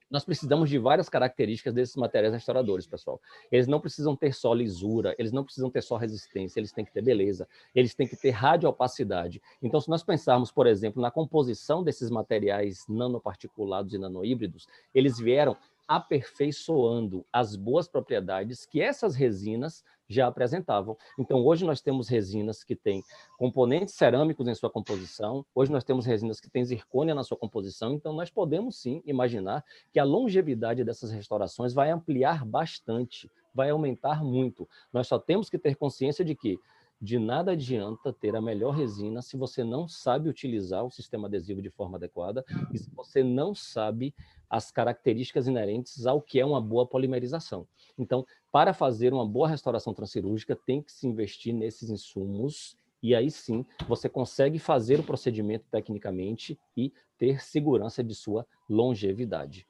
Nós precisamos de várias características desses materiais restauradores, pessoal. Eles não precisam ter só lisura, eles não precisam ter só resistência, eles têm que ter beleza, eles têm que ter radiopacidade. Então, se nós pensarmos, por exemplo, na composição desses materiais nanoparticulados e nanohíbridos, eles vieram aperfeiçoando as boas propriedades que essas resinas já apresentavam. Então, hoje nós temos resinas que têm componentes cerâmicos em sua composição, hoje nós temos resinas que têm zircônia na sua composição, então nós podemos sim imaginar que a longevidade dessas restaurações vai ampliar bastante, vai aumentar muito. Nós só temos que ter consciência de que de nada adianta ter a melhor resina se você não sabe utilizar o sistema adesivo de forma adequada e se você não sabe as características inerentes ao que é uma boa polimerização. Então, para fazer uma boa restauração transcirúrgica, tem que se investir nesses insumos e aí sim você consegue fazer o procedimento tecnicamente e ter segurança de sua longevidade.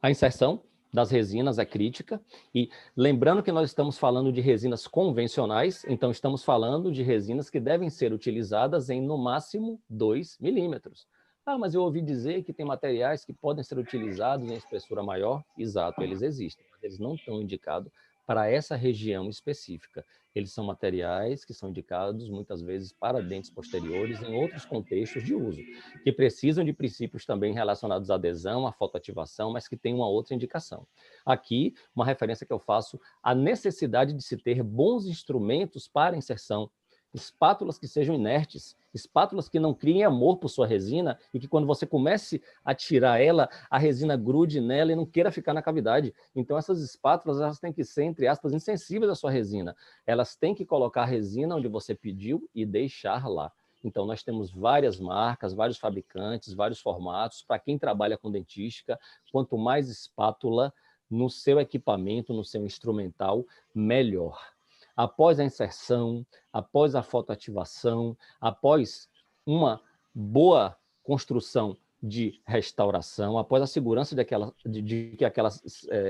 A inserção das resinas é crítica, e lembrando que nós estamos falando de resinas convencionais, então estamos falando de resinas que devem ser utilizadas em, no máximo, 2 milímetros. Ah, mas eu ouvi dizer que tem materiais que podem ser utilizados em espessura maior. Exato, eles existem, mas eles não estão indicados para essa região específica. Eles são materiais que são indicados, muitas vezes, para dentes posteriores em outros contextos de uso, que precisam de princípios também relacionados à adesão, à fotoativação, mas que têm uma outra indicação. Aqui, uma referência que eu faço à necessidade de se ter bons instrumentos para inserção, espátulas que sejam inertes Espátulas que não criem amor por sua resina e que quando você comece a tirar ela, a resina grude nela e não queira ficar na cavidade. Então essas espátulas, elas têm que ser, entre aspas, insensíveis à sua resina. Elas têm que colocar a resina onde você pediu e deixar lá. Então, nós temos várias marcas, vários fabricantes, vários formatos. Para quem trabalha com dentística, quanto mais espátula no seu equipamento, no seu instrumental, melhor. Após a inserção, após a fotoativação, após uma boa construção de restauração, após a segurança de que aquela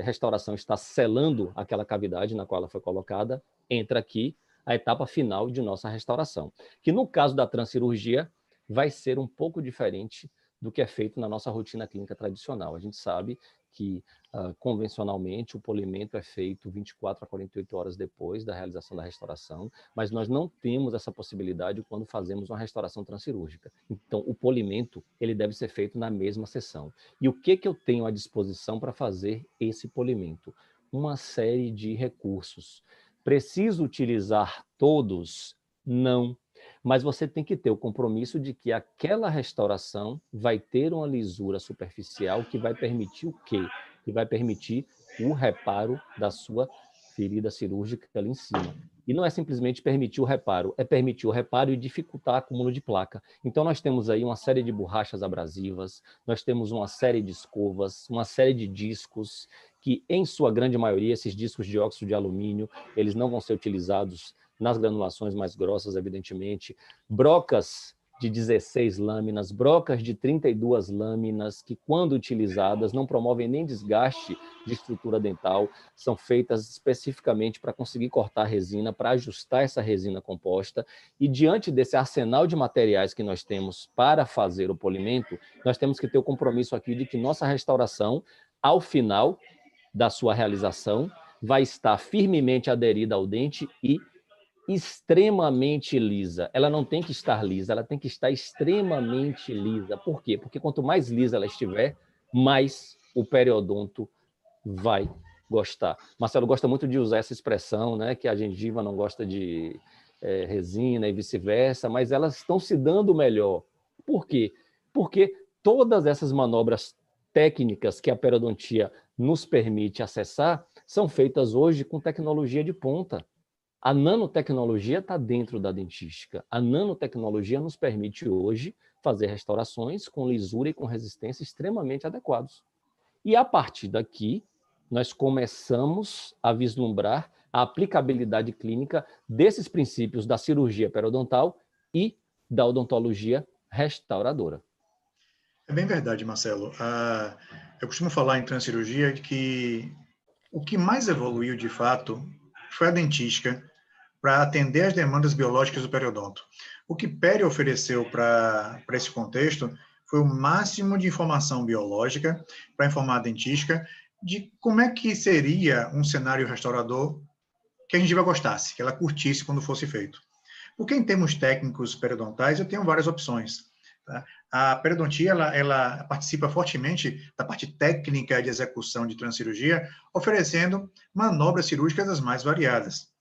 restauração está selando aquela cavidade na qual ela foi colocada, entra aqui a etapa final de nossa restauração, que no caso da transcirurgia vai ser um pouco diferente do que é feito na nossa rotina clínica tradicional. A gente sabe que, convencionalmente, o polimento é feito 24 a 48 horas depois da realização da restauração, mas nós não temos essa possibilidade quando fazemos uma restauração transcirúrgica. Então, o polimento ele deve ser feito na mesma sessão. E o que eu tenho à disposição para fazer esse polimento? Uma série de recursos. Preciso utilizar todos? Não. Mas você tem que ter o compromisso de que aquela restauração vai ter uma lisura superficial que vai permitir o quê? Que vai permitir o reparo da sua ferida cirúrgica ali em cima. E não é simplesmente permitir o reparo, é permitir o reparo e dificultar o acúmulo de placa. Então nós temos aí uma série de borrachas abrasivas, nós temos uma série de escovas, uma série de discos, que em sua grande maioria, esses discos de óxido de alumínio, eles não vão ser utilizados nas granulações mais grossas, evidentemente, brocas de 16 lâminas, brocas de 32 lâminas, que quando utilizadas não promovem nem desgaste de estrutura dental, são feitas especificamente para conseguir cortar a resina, para ajustar essa resina composta, e diante desse arsenal de materiais que nós temos para fazer o polimento, nós temos que ter o compromisso aqui de que nossa restauração, ao final da sua realização, vai estar firmemente aderida ao dente e extremamente lisa. Ela não tem que estar lisa, ela tem que estar extremamente lisa. Por quê? Porque quanto mais lisa ela estiver, mais o periodonto vai gostar. Marcelo gosta muito de usar essa expressão, né, que a gengiva não gosta de resina e vice-versa, mas elas estão se dando melhor. Por quê? Porque todas essas manobras técnicas que a periodontia nos permite acessar são feitas hoje com tecnologia de ponta. A nanotecnologia está dentro da dentística. A nanotecnologia nos permite hoje fazer restaurações com lisura e com resistência extremamente adequados. E a partir daqui, nós começamos a vislumbrar a aplicabilidade clínica desses princípios da cirurgia periodontal e da odontologia restauradora. É bem verdade, Marcelo. Eu costumo falar em transcirurgia que o que mais evoluiu, de fato, foi a dentística para atender às demandas biológicas do periodonto. O que Peri ofereceu para esse contexto foi o máximo de informação biológica para informar a dentística de como é que seria um cenário restaurador que a gengiva gostasse, que ela curtisse quando fosse feito. Porque em termos técnicos periodontais, eu tenho várias opções. Tá? A periodontia ela participa fortemente da parte técnica de execução de transcirurgia, oferecendo manobras cirúrgicas das mais variadas.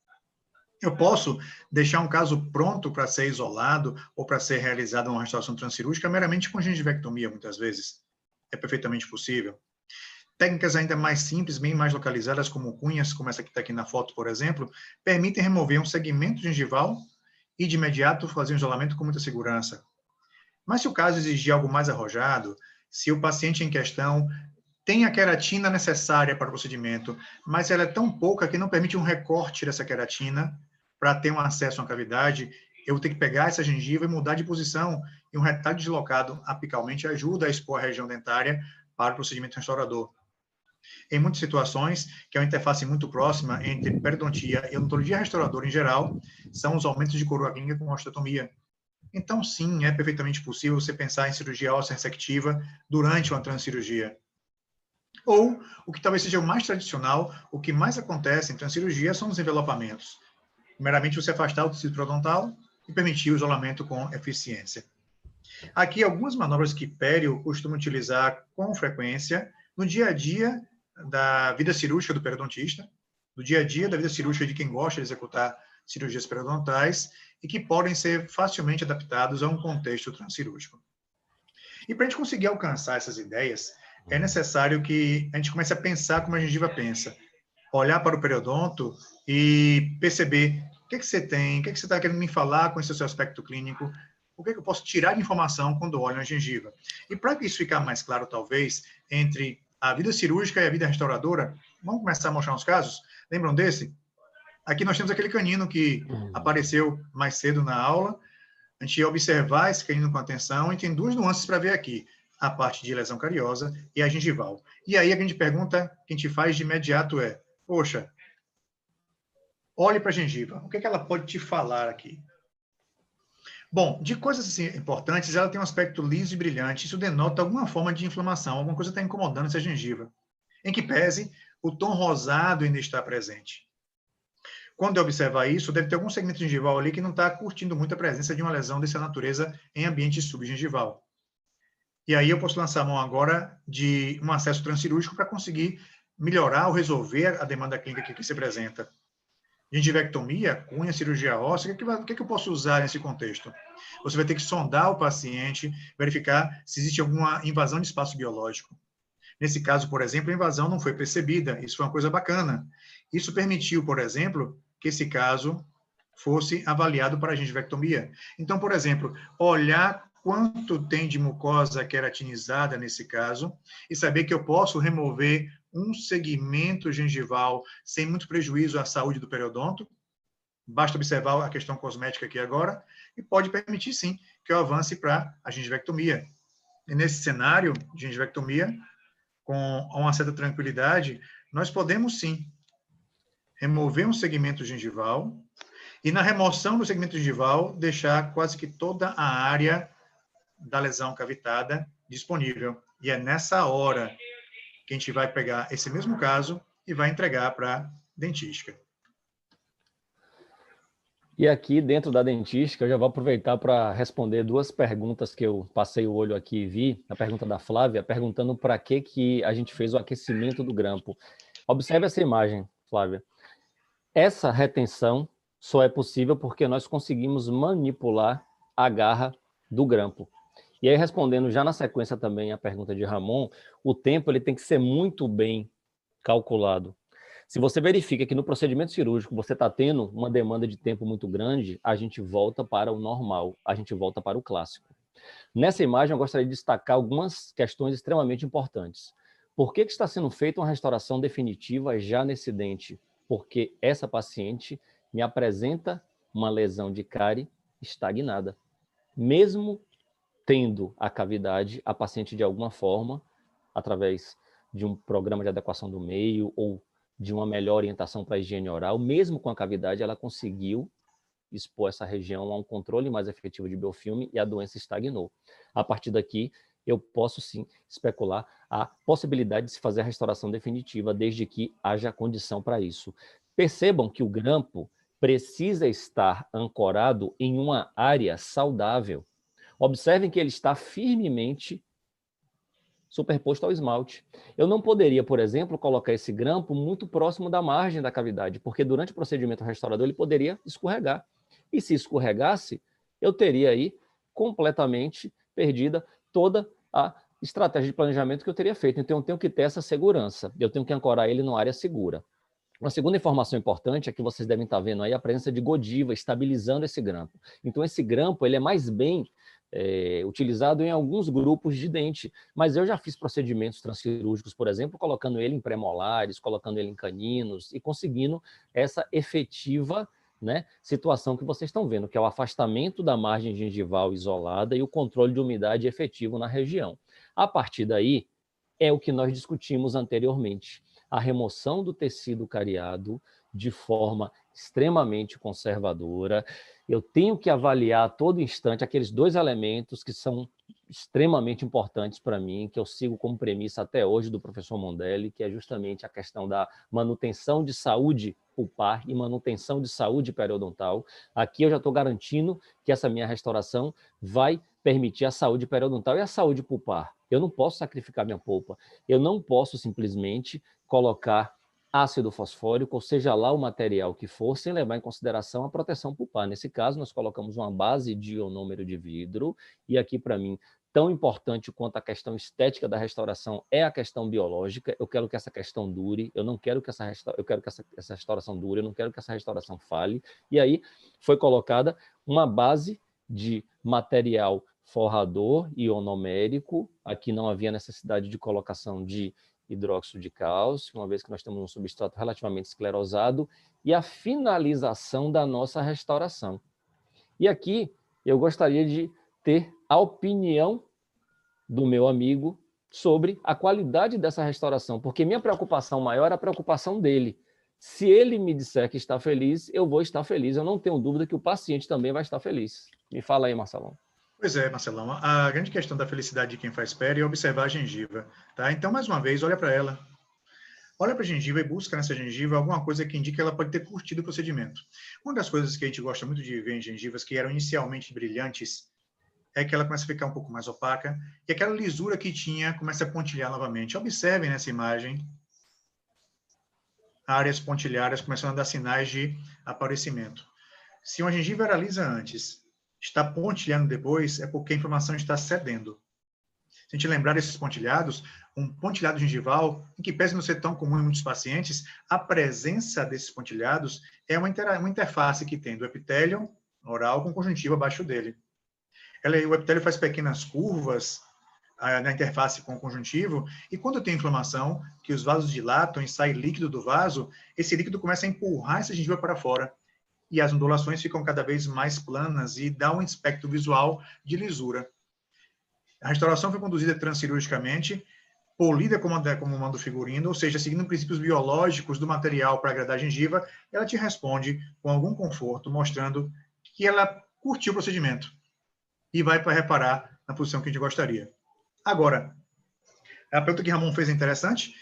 Eu posso deixar um caso pronto para ser isolado ou para ser realizada uma restauração transcirúrgica meramente com gengivectomia, muitas vezes. É perfeitamente possível. Técnicas ainda mais simples, bem mais localizadas, como cunhas, como essa que está aqui na foto, por exemplo, permitem remover um segmento gengival e, de imediato, fazer um isolamento com muita segurança. Mas se o caso exigir algo mais arrojado, se o paciente em questão tem a queratina necessária para o procedimento, mas ela é tão pouca que não permite um recorte dessa queratina para ter um acesso a uma cavidade, eu vou ter que pegar essa gengiva e mudar de posição, e um retalho deslocado apicalmente ajuda a expor a região dentária para o procedimento restaurador. Em muitas situações, que é uma interface muito próxima entre periodontia e odontologia restauradora em geral, são os aumentos de coroa clínica com osteotomia. Então, sim, é perfeitamente possível você pensar em cirurgia óssea ressectiva durante uma transcirurgia. Ou, o que talvez seja o mais tradicional, o que mais acontece em transcirurgia são os envelopamentos. Primeiramente, você afastar o tecido periodontal e permitir o isolamento com eficiência. Aqui, algumas manobras que Pério costuma utilizar com frequência no dia a dia da vida cirúrgica do periodontista, no dia a dia da vida cirúrgica de quem gosta de executar cirurgias periodontais e que podem ser facilmente adaptados a um contexto transcirúrgico. E para a gente conseguir alcançar essas ideias, é necessário que a gente comece a pensar como a gengiva pensa, olhar para o periodonto e perceber o que você tem, o que você está querendo me falar com esse seu aspecto clínico, o que eu posso tirar de informação quando olho a gengiva. E para que isso ficar mais claro, talvez, entre a vida cirúrgica e a vida restauradora, vamos começar a mostrar uns casos? Lembram desse? Aqui nós temos aquele canino que apareceu mais cedo na aula. A gente ia observar esse canino com atenção e tem duas nuances para ver aqui, a parte de lesão cariosa e a gengival. E aí a grande pergunta que a gente faz de imediato é, poxa, olhe para a gengiva, o que ela pode te falar aqui? Bom, de coisas assim, importantes, ela tem um aspecto liso e brilhante, isso denota alguma forma de inflamação, alguma coisa está incomodando essa gengiva. Em que pese, o tom rosado ainda está presente. Quando eu observar isso, deve ter algum segmento gengival ali que não está curtindo muito a presença de uma lesão dessa natureza em ambiente subgengival. E aí eu posso lançar a mão agora de um acesso transcirúrgico para conseguir melhorar ou resolver a demanda clínica que se apresenta. Gengivectomia, cunha, cirurgia óssea, o que eu posso usar nesse contexto? Você vai ter que sondar o paciente, verificar se existe alguma invasão de espaço biológico. Nesse caso, por exemplo, a invasão não foi percebida, isso foi uma coisa bacana. Isso permitiu, por exemplo, que esse caso fosse avaliado para a gengivectomia. Então, por exemplo, olhar quanto tem de mucosa queratinizada nesse caso e saber que eu posso remover um segmento gengival sem muito prejuízo à saúde do periodonto. Basta observar a questão cosmética aqui agora e pode permitir, sim, que eu avance para a gengivectomia. E nesse cenário de gengivectomia, com uma certa tranquilidade, nós podemos, sim, remover um segmento gengival e, na remoção do segmento gengival, deixar quase que toda a área da lesão cavitada disponível. E é nessa hora que a gente vai pegar esse mesmo caso e vai entregar para a dentística. E aqui, dentro da dentística, eu já vou aproveitar para responder duas perguntas que eu passei o olho aqui e vi. A pergunta da Flávia, perguntando para que a gente fez o aquecimento do grampo. Observe essa imagem, Flávia. Essa retenção só é possível porque nós conseguimos manipular a garra do grampo. E aí, respondendo já na sequência também a pergunta de Ramon, o tempo ele tem que ser muito bem calculado. Se você verifica que no procedimento cirúrgico você está tendo uma demanda de tempo muito grande, a gente volta para o normal, a gente volta para o clássico. Nessa imagem, eu gostaria de destacar algumas questões extremamente importantes. Por que está sendo feita uma restauração definitiva já nesse dente? Porque essa paciente me apresenta uma lesão de cárie estagnada. Mesmo tendo a cavidade, a paciente de alguma forma, através de um programa de adequação do meio ou de uma melhor orientação para a higiene oral, mesmo com a cavidade, ela conseguiu expor essa região a um controle mais efetivo de biofilme e a doença estagnou. A partir daqui, eu posso sim especular a possibilidade de se fazer a restauração definitiva, desde que haja condição para isso. Percebam que o grampo precisa estar ancorado em uma área saudável. Observem que ele está firmemente superposto ao esmalte. Eu não poderia, por exemplo, colocar esse grampo muito próximo da margem da cavidade, porque durante o procedimento restaurador ele poderia escorregar. E se escorregasse, eu teria aí completamente perdida toda a estratégia de planejamento que eu teria feito. Então eu tenho que ter essa segurança, eu tenho que ancorar ele numa área segura. Uma segunda informação importante é que vocês devem estar vendo aí a presença de Godiva estabilizando esse grampo. Então esse grampo ele é mais bem utilizado em alguns grupos de dente, mas eu já fiz procedimentos transcirúrgicos, por exemplo, colocando ele em premolares, colocando ele em caninos e conseguindo essa efetiva, né, situação que vocês estão vendo, que é o afastamento da margem gengival isolada e o controle de umidade efetivo na região. A partir daí, é o que nós discutimos anteriormente, a remoção do tecido cariado de forma extremamente conservadora. Eu tenho que avaliar a todo instante aqueles dois elementos que são extremamente importantes para mim, que eu sigo como premissa até hoje do professor Mondelli, que é justamente a questão da manutenção de saúde pulpar e manutenção de saúde periodontal. Aqui eu já estou garantindo que essa minha restauração vai permitir a saúde periodontal e a saúde pulpar. Eu não posso sacrificar minha polpa. Eu não posso simplesmente colocar ácido fosfórico, ou seja lá o material que for, sem levar em consideração a proteção pulpar. Nesse caso, nós colocamos uma base de ionômero de vidro, e aqui, para mim, tão importante quanto a questão estética da restauração é a questão biológica. Eu quero que essa questão dure, eu não quero que essa restauração dure, eu não quero que essa restauração falhe. E aí foi colocada uma base de material forrador ionomérico. Aqui não havia necessidade de colocação de hidróxido de cálcio, uma vez que nós temos um substrato relativamente esclerosado, e a finalização da nossa restauração. E aqui eu gostaria de ter a opinião do meu amigo sobre a qualidade dessa restauração, porque minha preocupação maior é a preocupação dele. Se ele me disser que está feliz, eu vou estar feliz. Eu não tenho dúvida que o paciente também vai estar feliz. Me fala aí, Marcelão. Pois é, Marcelão, a grande questão da felicidade de quem faz pele é observar a gengiva, tá? Então, mais uma vez, olha para ela. Olha para a gengiva e busca nessa gengiva alguma coisa que indique que ela pode ter curtido o procedimento. Uma das coisas que a gente gosta muito de ver em gengivas, que eram inicialmente brilhantes, é que ela começa a ficar um pouco mais opaca e aquela lisura que tinha começa a pontilhar novamente. Observem nessa imagem áreas pontilhadas começando a dar sinais de aparecimento. Se uma gengiva era lisa antes, está pontilhando depois, é porque a inflamação está cedendo. Se a gente lembrar desses pontilhados, um pontilhado gengival, em que pese não ser tão comum em muitos pacientes, a presença desses pontilhados é uma interface que tem do epitélio oral com conjuntiva abaixo dele. O epitélio faz pequenas curvas na interface com o conjuntivo, e quando tem inflamação, que os vasos dilatam e sai líquido do vaso, esse líquido começa a empurrar essa gengiva para fora, e as ondulações ficam cada vez mais planas e dá um aspecto visual de lisura. A restauração foi conduzida transcirurgicamente, polida como manda o figurino, ou seja, seguindo princípios biológicos do material para agradar a gengiva, ela te responde com algum conforto, mostrando que ela curtiu o procedimento e vai para reparar na posição que a gente gostaria. Agora, a pergunta que Ramon fez é interessante,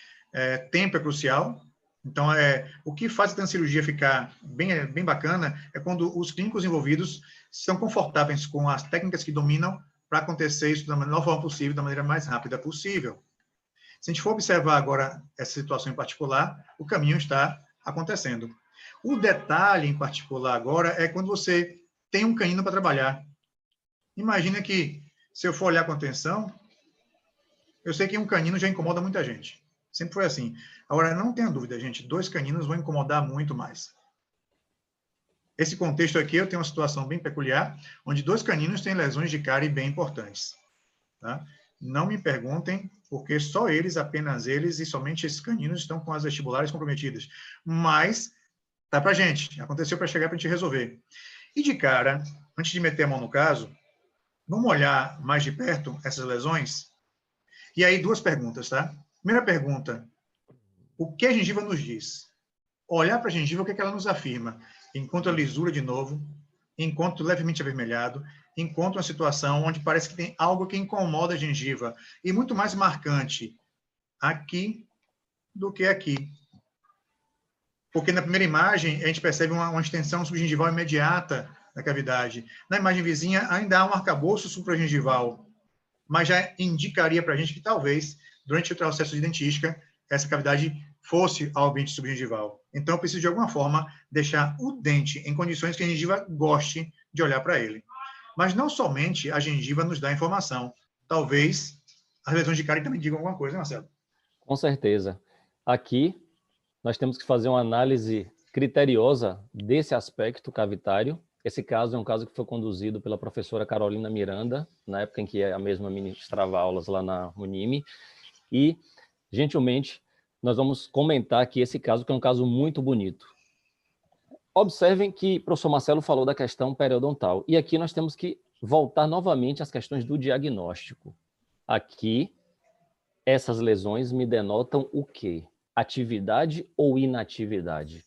tempo é crucial. Então, o que faz a transcirurgia ficar bem bacana é quando os clínicos envolvidos são confortáveis com as técnicas que dominam para acontecer isso da melhor forma possível, da maneira mais rápida possível. Se a gente for observar agora essa situação em particular, o caminho está acontecendo. O detalhe em particular agora é quando você tem um canino para trabalhar. Imagina que, se eu for olhar com atenção, eu sei que um canino já incomoda muita gente. Sempre foi assim. Agora, não tenha dúvida, gente, 2 caninos vão incomodar muito mais. Esse contexto aqui, eu tenho uma situação bem peculiar, onde 2 caninos têm lesões de cárie bem importantes. Tá? Não me perguntem, porque só eles, apenas eles, e somente esses caninos estão com as vestibulares comprometidas. Mas, tá pra gente. Aconteceu para chegar para a gente resolver. E de cara, antes de meter a mão no caso, vamos olhar mais de perto essas lesões? E aí, 2 perguntas, tá? Primeira pergunta, o que a gengiva nos diz? Olhar para a gengiva, o que é que ela nos afirma? Encontra lisura de novo, encontro levemente avermelhado, encontro uma situação onde parece que tem algo que incomoda a gengiva, e muito mais marcante aqui do que aqui. Porque na primeira imagem, a gente percebe uma extensão subgengival imediata da cavidade. Na imagem vizinha, ainda há um arcabouço supragengival, mas já indicaria para a gente que talvez, durante o processo de dentística, essa cavidade fosse ao ambiente subgengival. Então, eu preciso, de alguma forma, deixar o dente em condições que a gengiva goste de olhar para ele. Mas não somente a gengiva nos dá informação. Talvez as lesões de cárie também digam alguma coisa, né, Marcelo? Com certeza. Aqui, nós temos que fazer uma análise criteriosa desse aspecto cavitário. Esse caso é um caso que foi conduzido pela professora Carolina Miranda, na época em que a mesma ministrava aulas lá na Unime, e, gentilmente, nós vamos comentar aqui esse caso, que é um caso muito bonito. Observem que o professor Marcelo falou da questão periodontal, e aqui nós temos que voltar novamente às questões do diagnóstico. Aqui, essas lesões me denotam o quê? Atividade ou inatividade?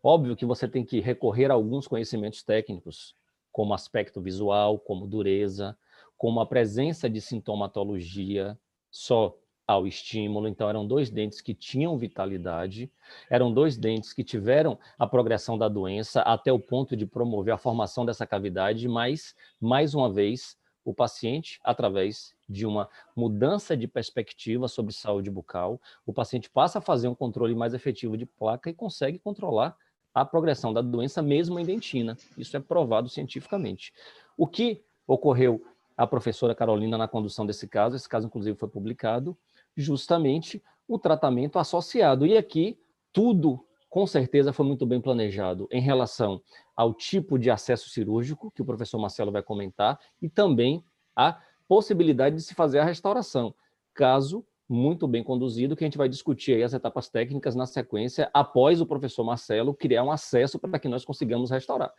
Óbvio que você tem que recorrer a alguns conhecimentos técnicos, como aspecto visual, como dureza, como a presença de sintomatologia só ao estímulo. Então, eram 2 dentes que tinham vitalidade, eram 2 dentes que tiveram a progressão da doença até o ponto de promover a formação dessa cavidade, mas, mais uma vez, o paciente, através de uma mudança de perspectiva sobre saúde bucal, o paciente passa a fazer um controle mais efetivo de placa e consegue controlar a progressão da doença mesmo em dentina. Isso é provado cientificamente. O que ocorreu à professora Carolina na condução desse caso, esse caso inclusive foi publicado, justamente o tratamento associado. E aqui tudo, com certeza, foi muito bem planejado em relação ao tipo de acesso cirúrgico, que o professor Marcelo vai comentar, e também a possibilidade de se fazer a restauração, caso muito bem conduzido, que a gente vai discutir aí as etapas técnicas na sequência, após o professor Marcelo criar um acesso para que nós consigamos restaurar.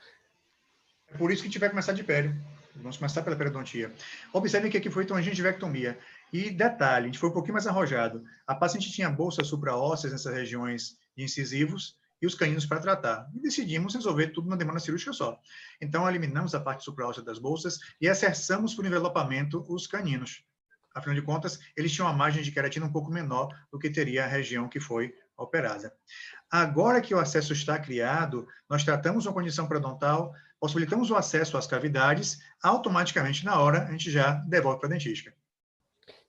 É por isso que a gente vai começar de pério. Vamos começar pela periodontia. Observem que aqui foi uma gengivectomia. E detalhe, a gente foi um pouquinho mais arrojado. A paciente tinha bolsas supraósseas nessas regiões de incisivos e os caninos para tratar. E decidimos resolver tudo na demanda cirúrgica só. Então, eliminamos a parte supraóssea das bolsas e acessamos por envelopamento os caninos. Afinal de contas, eles tinham uma margem de queratina um pouco menor do que teria a região que foi operada. Agora que o acesso está criado, nós tratamos uma condição periodontal, possibilitamos o acesso às cavidades, automaticamente, na hora, a gente já devolve para a dentística.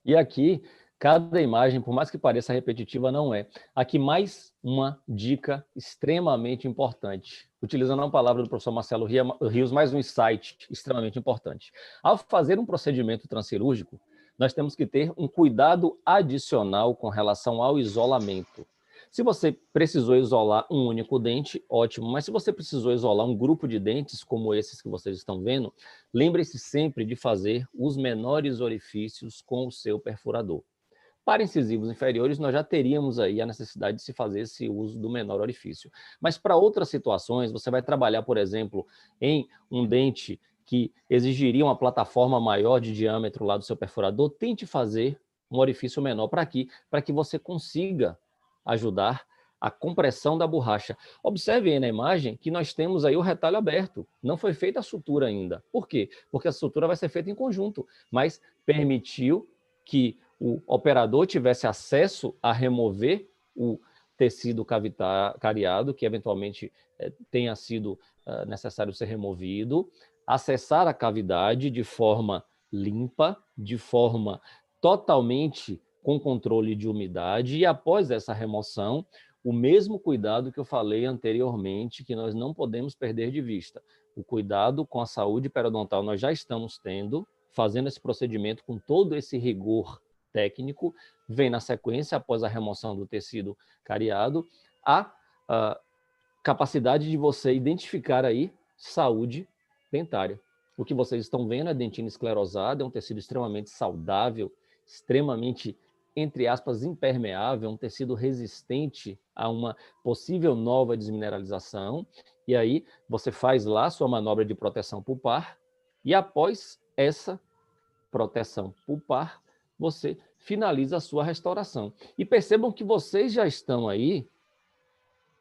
E aqui, cada imagem, por mais que pareça repetitiva, não é. Aqui mais uma dica extremamente importante. Utilizando a palavra do professor Marcelo Rios, mais um insight extremamente importante. Ao fazer um procedimento transcirúrgico, nós temos que ter um cuidado adicional com relação ao isolamento. Se você precisou isolar um único dente, ótimo, mas se você precisou isolar um grupo de dentes, como esses que vocês estão vendo, lembre-se sempre de fazer os menores orifícios com o seu perfurador. Para incisivos inferiores, nós já teríamos aí a necessidade de se fazer esse uso do menor orifício. Mas para outras situações, você vai trabalhar, por exemplo, em um dente que exigiria uma plataforma maior de diâmetro lá do seu perfurador, tente fazer um orifício menor para que você consiga ajudar a compressão da borracha. Observe aí na imagem que nós temos aí o retalho aberto. Não foi feita a sutura ainda. Por quê? Porque a sutura vai ser feita em conjunto, mas permitiu que o operador tivesse acesso a remover o tecido cariado, que eventualmente tenha sido necessário ser removido, acessar a cavidade de forma limpa, de forma totalmente com controle de umidade, e após essa remoção, o mesmo cuidado que eu falei anteriormente, que nós não podemos perder de vista. O cuidado com a saúde periodontal nós já estamos tendo, fazendo esse procedimento com todo esse rigor técnico, vem na sequência, após a remoção do tecido cariado, a capacidade de você identificar aí saúde dentária. O que vocês estão vendo é dentina esclerosada, é um tecido extremamente saudável, extremamente, entre aspas, impermeável, um tecido resistente a uma possível nova desmineralização. E aí você faz lá a sua manobra de proteção pulpar e após essa proteção pulpar, você finaliza a sua restauração. E percebam que vocês já estão aí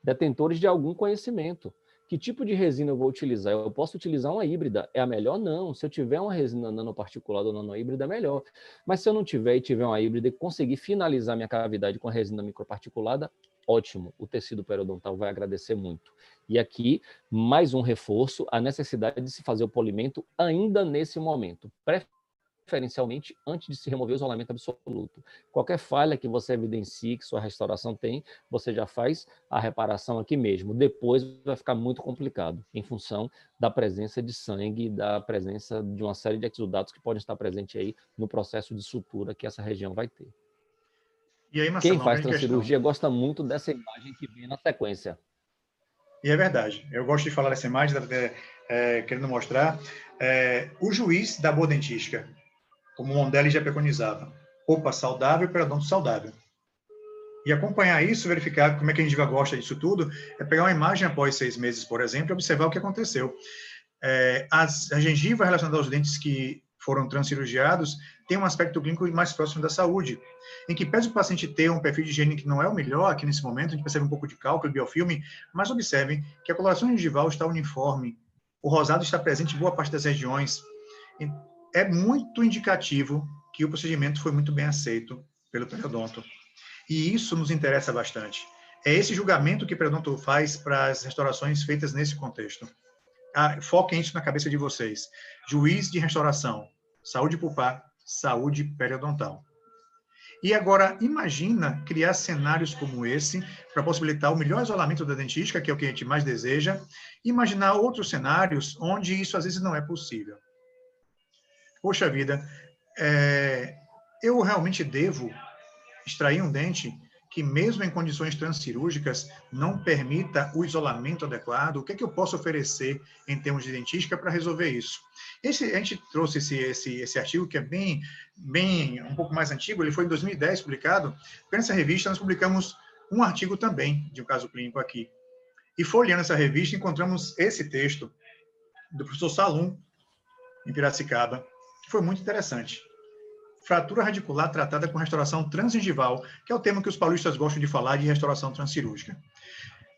detentores de algum conhecimento. Que tipo de resina eu vou utilizar? Eu posso utilizar uma híbrida. É a melhor? Não. Se eu tiver uma resina nanoparticulada ou nanohíbrida, é melhor. Mas se eu não tiver e tiver uma híbrida e conseguir finalizar minha cavidade com a resina microparticulada, ótimo. O tecido periodontal vai agradecer muito. E aqui, mais um reforço, a necessidade de se fazer o polimento ainda nesse momento. Preferencialmente antes de se remover o isolamento absoluto. Qualquer falha que você evidencie que sua restauração tem, você já faz a reparação aqui mesmo. Depois vai ficar muito complicado, em função da presença de sangue, da presença de uma série de exudatos que podem estar presentes aí no processo de sutura que essa região vai ter. E aí, Marcelo, quem faz transcirurgia gosta muito dessa imagem que vem na sequência. E é verdade. Eu gosto de falar dessa imagem, querendo mostrar o juiz da boa dentística, como o Mondelli já preconizava. Polpa saudável, periodonto saudável. E acompanhar isso, verificar como é que a gente gosta disso tudo, é pegar uma imagem após 6 meses, por exemplo, e observar o que aconteceu. A gengiva relacionada aos dentes que foram transcirurgiados tem um aspecto clínico mais próximo da saúde, em que pese o paciente ter um perfil de higiene que não é o melhor aqui nesse momento, a gente percebe um pouco de cálculo, biofilme, mas observem que a coloração gengival está uniforme, o rosado está presente em boa parte das regiões. É muito indicativo que o procedimento foi muito bem aceito pelo periodonto. E isso nos interessa bastante. É esse julgamento que o periodonto faz para as restaurações feitas nesse contexto. Foquem isso na cabeça de vocês. Juiz de restauração. saúde pulpar, saúde periodontal. E agora, imagina criar cenários como esse para possibilitar o melhor isolamento da dentística, que é o que a gente mais deseja, e imaginar outros cenários onde isso às vezes não é possível. Poxa vida, eu realmente devo extrair um dente que, mesmo em condições transcirúrgicas, não permita o isolamento adequado? O que é que eu posso oferecer em termos de dentística para resolver isso? A gente trouxe esse artigo, que é bem um pouco mais antigo, ele foi em 2010 publicado, porque nessa revista nós publicamos um artigo também de um caso clínico aqui. E folheando essa revista, encontramos esse texto do professor Salum, em Piracicaba, que foi muito interessante. Fratura radicular tratada com restauração transgengival, que é o termo que os paulistas gostam de falar de restauração transcirúrgica.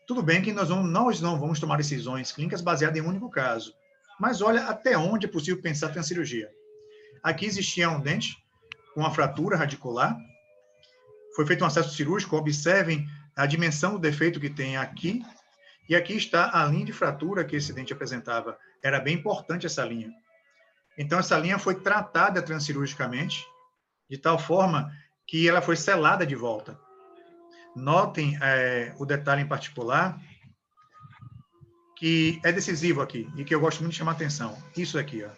Tudo bem que nós não vamos tomar decisões clínicas baseadas em um único caso, mas olha até onde é possível pensar transcirurgia. Aqui existia um dente com uma fratura radicular, foi feito um acesso cirúrgico, observem a dimensão do defeito que tem aqui, e aqui está a linha de fratura que esse dente apresentava. Era bem importante essa linha. Então, essa linha foi tratada transcirurgicamente, de tal forma que ela foi selada de volta. Notem o detalhe em particular, que é decisivo aqui, e que eu gosto muito de chamar a atenção. Isso aqui, ó.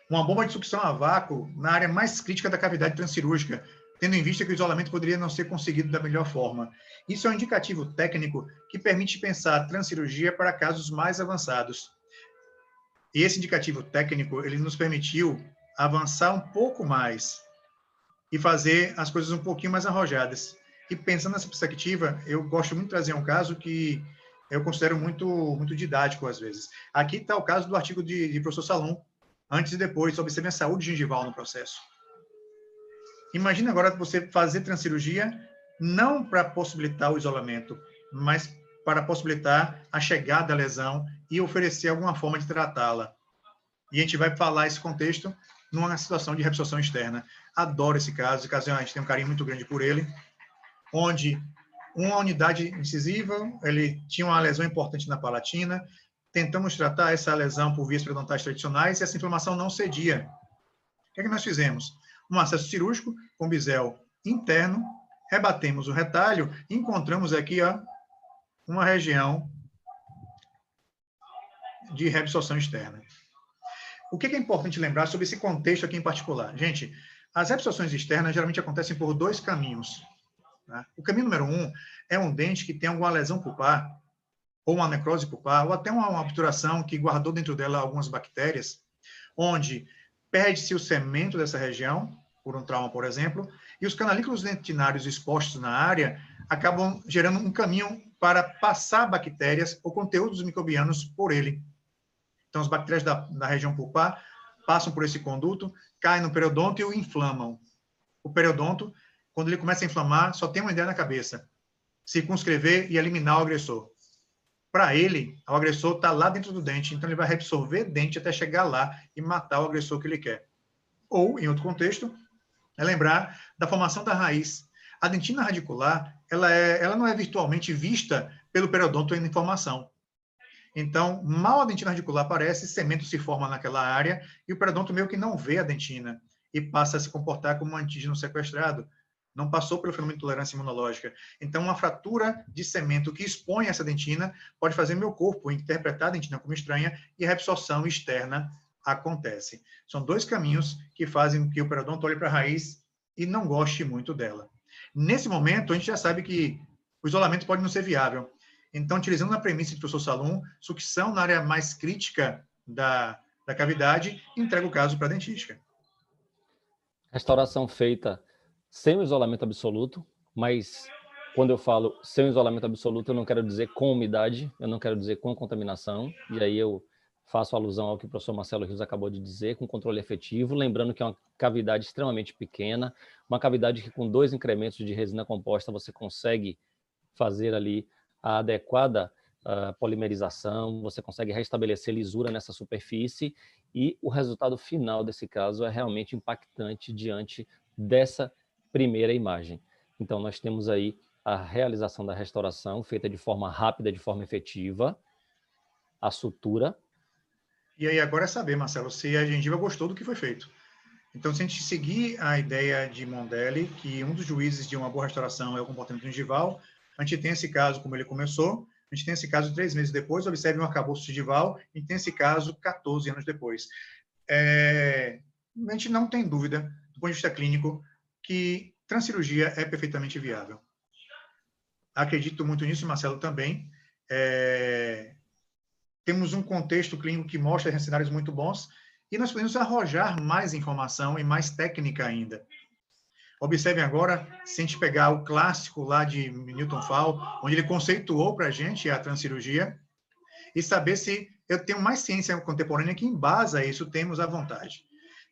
Uma bomba de sucção a vácuo na área mais crítica da cavidade transcirúrgica, tendo em vista que o isolamento poderia não ser conseguido da melhor forma. Isso é um indicativo técnico que permite pensar a transcirurgia para casos mais avançados. E esse indicativo técnico, ele nos permitiu avançar um pouco mais e fazer as coisas um pouquinho mais arrojadas. E pensando nessa perspectiva, eu gosto muito de trazer um caso que eu considero muito didático às vezes. Aqui está o caso do artigo de professor Salum, antes e depois, sobre a saúde gengival no processo. Imagina agora você fazer transcirurgia não para possibilitar o isolamento, mas para possibilitar a chegada da lesão e oferecer alguma forma de tratá-la. E a gente vai falar esse contexto numa situação de reabsorção externa. Adoro esse caso a gente tem um carinho muito grande por ele, onde uma unidade incisiva, ele tinha uma lesão importante na palatina, tentamos tratar essa lesão por vias periodontais tradicionais e essa inflamação não cedia. O que é que nós fizemos? Um acesso cirúrgico com bisel interno, rebatemos o retalho e encontramos aqui uma região de reabsorção externa. O que é importante lembrar sobre esse contexto aqui em particular? Gente, as reabsorções externas geralmente acontecem por dois caminhos. Tá? O caminho número 1 é um dente que tem alguma lesão pulpar, ou uma necrose pulpar, ou até uma obturação que guardou dentro dela algumas bactérias, onde perde-se o cemento dessa região, por um trauma, por exemplo, e os canalículos dentinários expostos na área acabam gerando um caminho para passar bactérias ou conteúdos microbianos por ele. Então, as bactérias da região pulpar passam por esse conduto, caem no periodonto e o inflamam. O periodonto, quando ele começa a inflamar, só tem uma ideia na cabeça: circunscrever e eliminar o agressor. Para ele, o agressor está lá dentro do dente, então ele vai reabsorver dente até chegar lá e matar o agressor que ele quer. Ou, em outro contexto, é lembrar da formação da raiz. A dentina radicular, ela não é virtualmente vista pelo periodonto em formação. Então, mal a dentina radicular aparece, cemento se forma naquela área e o periodonto meio que não vê a dentina e passa a se comportar como um antígeno sequestrado. Não passou pelo fenômeno de tolerância imunológica. Então, uma fratura de cemento que expõe essa dentina pode fazer meu corpo interpretar a dentina como estranha e a reabsorção externa acontece. São dois caminhos que fazem com que o periodonto olhe para a raiz e não goste muito dela. Nesse momento, a gente já sabe que o isolamento pode não ser viável. Então, utilizando a premissa do professor Salum, sucção na área mais crítica da cavidade, entrega o caso para a dentística. Restauração feita sem o isolamento absoluto, mas quando eu falo sem o isolamento absoluto, eu não quero dizer com umidade, eu não quero dizer com contaminação, e aí eu faço alusão ao que o professor Marcelo Rios acabou de dizer, com controle efetivo, lembrando que é uma cavidade extremamente pequena, uma cavidade que com 2 incrementos de resina composta você consegue fazer ali a adequada polimerização, você consegue restabelecer lisura nessa superfície e o resultado final desse caso é realmente impactante diante dessa primeira imagem. Então, nós temos aí a realização da restauração feita de forma rápida, de forma efetiva, a sutura, E aí agora é saber, Marcelo, se a gengiva gostou do que foi feito. Então, se a gente seguir a ideia de Mondelli, que um dos juízes de uma boa restauração é o comportamento gengival, a gente tem esse caso como ele começou, a gente tem esse caso 3 meses depois, observe um arcabouço gengival, e tem esse caso 14 anos depois. A gente não tem dúvida, do ponto de vista clínico, que transcirurgia é perfeitamente viável. Acredito muito nisso, Marcelo, também. Temos um contexto clínico que mostra cenários muito bons e nós podemos arrojar mais informação e mais técnica ainda. Observem agora, se a gente pegar o clássico lá de Newton Fall, onde ele conceituou para a gente a transcirurgia, e saber se eu tenho mais ciência contemporânea que embasa isso, temos à vontade.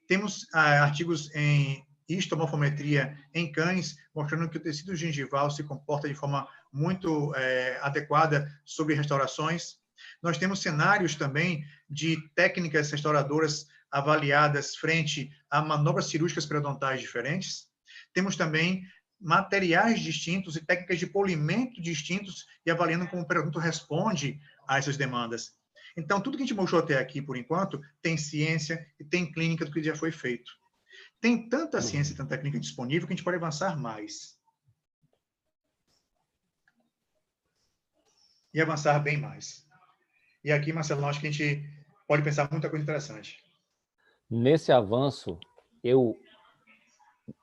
Temos artigos em histomorfometria em cães, mostrando que o tecido gengival se comporta de forma muito adequada sobre restaurações. Nós temos cenários também de técnicas restauradoras avaliadas frente a manobras cirúrgicas periodontais diferentes. Temos também materiais distintos e técnicas de polimento distintos e avaliando como o periodonto responde a essas demandas. Então, tudo que a gente mostrou até aqui, por enquanto, tem ciência e tem clínica do que já foi feito. Tem tanta ciência e tanta clínica disponível que a gente pode avançar mais. E avançar bem mais. E aqui, Marcelo, acho que a gente pode pensar muita coisa interessante. Nesse avanço, eu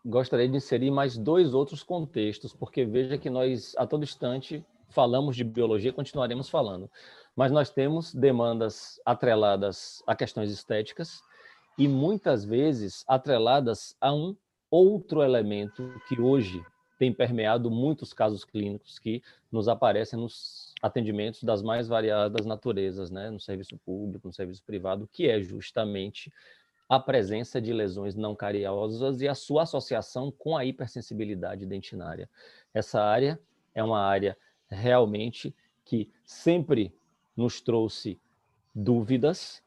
gostaria de inserir mais 2 outros contextos, porque veja que nós, a todo instante, falamos de biologia e continuaremos falando. Mas nós temos demandas atreladas a questões estéticas e, muitas vezes, atreladas a um outro elemento que hoje tem permeado muitos casos clínicos que nos aparecem nos atendimentos das mais variadas naturezas, né? No serviço público, no serviço privado, que é justamente a presença de lesões não cariosas e a sua associação com a hipersensibilidade dentinária. Essa área é uma área realmente que sempre nos trouxe dúvidas,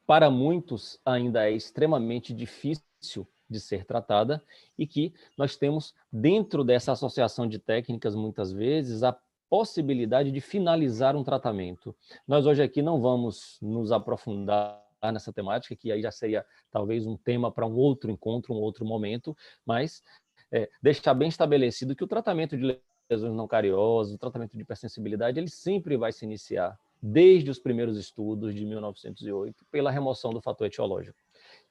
para muitos ainda é extremamente difícil de ser tratada e que nós temos dentro dessa associação de técnicas, muitas vezes, a possibilidade de finalizar um tratamento. Nós hoje aqui não vamos nos aprofundar nessa temática, que aí já seria talvez um tema para um outro encontro, um outro momento, mas deixar bem estabelecido que o tratamento de lesões não cariosas, o tratamento de hipersensibilidade, ele sempre vai se iniciar, desde os primeiros estudos de 1908, pela remoção do fator etiológico.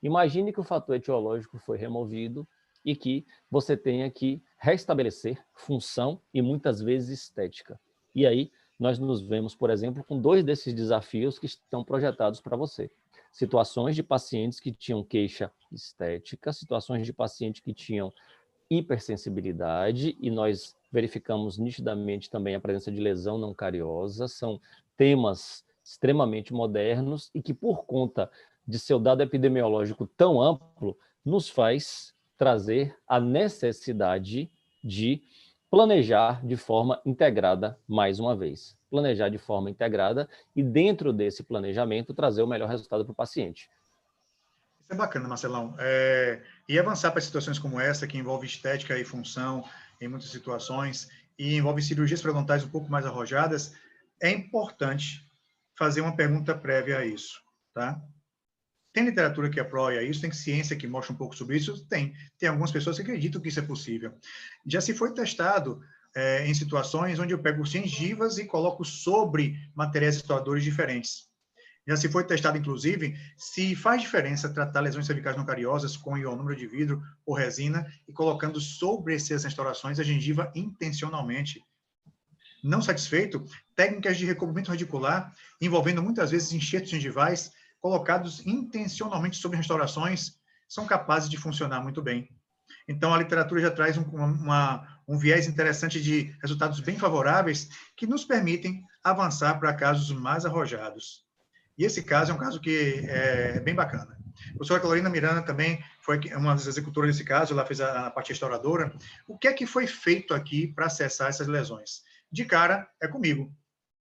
Imagine que o fator etiológico foi removido e que você tenha que restabelecer função e muitas vezes estética. E aí nós nos vemos, por exemplo, com 2 desses desafios que estão projetados para você. Situações de pacientes que tinham queixa estética, situações de pacientes que tinham hipersensibilidade, e nós verificamos nitidamente também a presença de lesão não cariosa. São temas extremamente modernos e que, por conta de seu dado epidemiológico tão amplo, nos faz trazer a necessidade de planejar de forma integrada, mais uma vez. Planejar de forma integrada e, dentro desse planejamento, trazer o melhor resultado para o paciente. Isso é bacana, Marcelão. E avançar para situações como essa, que envolve estética e função em muitas situações, e envolve cirurgias periodontais um pouco mais arrojadas, é importante fazer uma pergunta prévia a isso, tá? Tem literatura que apoia isso, tem ciência que mostra um pouco sobre isso? Tem. Tem algumas pessoas que acreditam que isso é possível. Já se foi testado em situações onde eu pego gengivas e coloco sobre materiais restauradores diferentes. Já se foi testado, inclusive, se faz diferença tratar lesões cervicais não cariosas com ionômero de vidro ou resina e colocando sobre essas restaurações a gengiva intencionalmente. Não satisfeito, técnicas de recobrimento radicular, envolvendo muitas vezes enxertos gengivais, colocados intencionalmente sobre restaurações, são capazes de funcionar muito bem. Então, a literatura já traz um viés interessante de resultados bem favoráveis que nos permitem avançar para casos mais arrojados. E esse caso é um caso que é bem bacana. A professora Carolina Miranda também foi uma das executoras desse caso, ela fez a parte restauradora. O que é que foi feito aqui para acessar essas lesões? De cara, é comigo.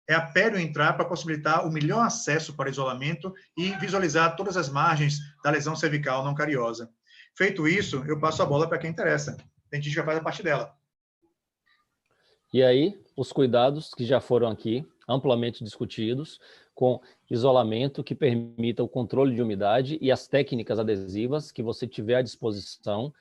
É a pério entrar para possibilitar o melhor acesso para isolamento e visualizar todas as margens da lesão cervical não cariosa. Feito isso, eu passo a bola para quem interessa. A dentista faz a parte dela. E aí, os cuidados que já foram aqui amplamente discutidos, com isolamento que permita o controle de umidade e as técnicas adesivas que você tiver à disposição,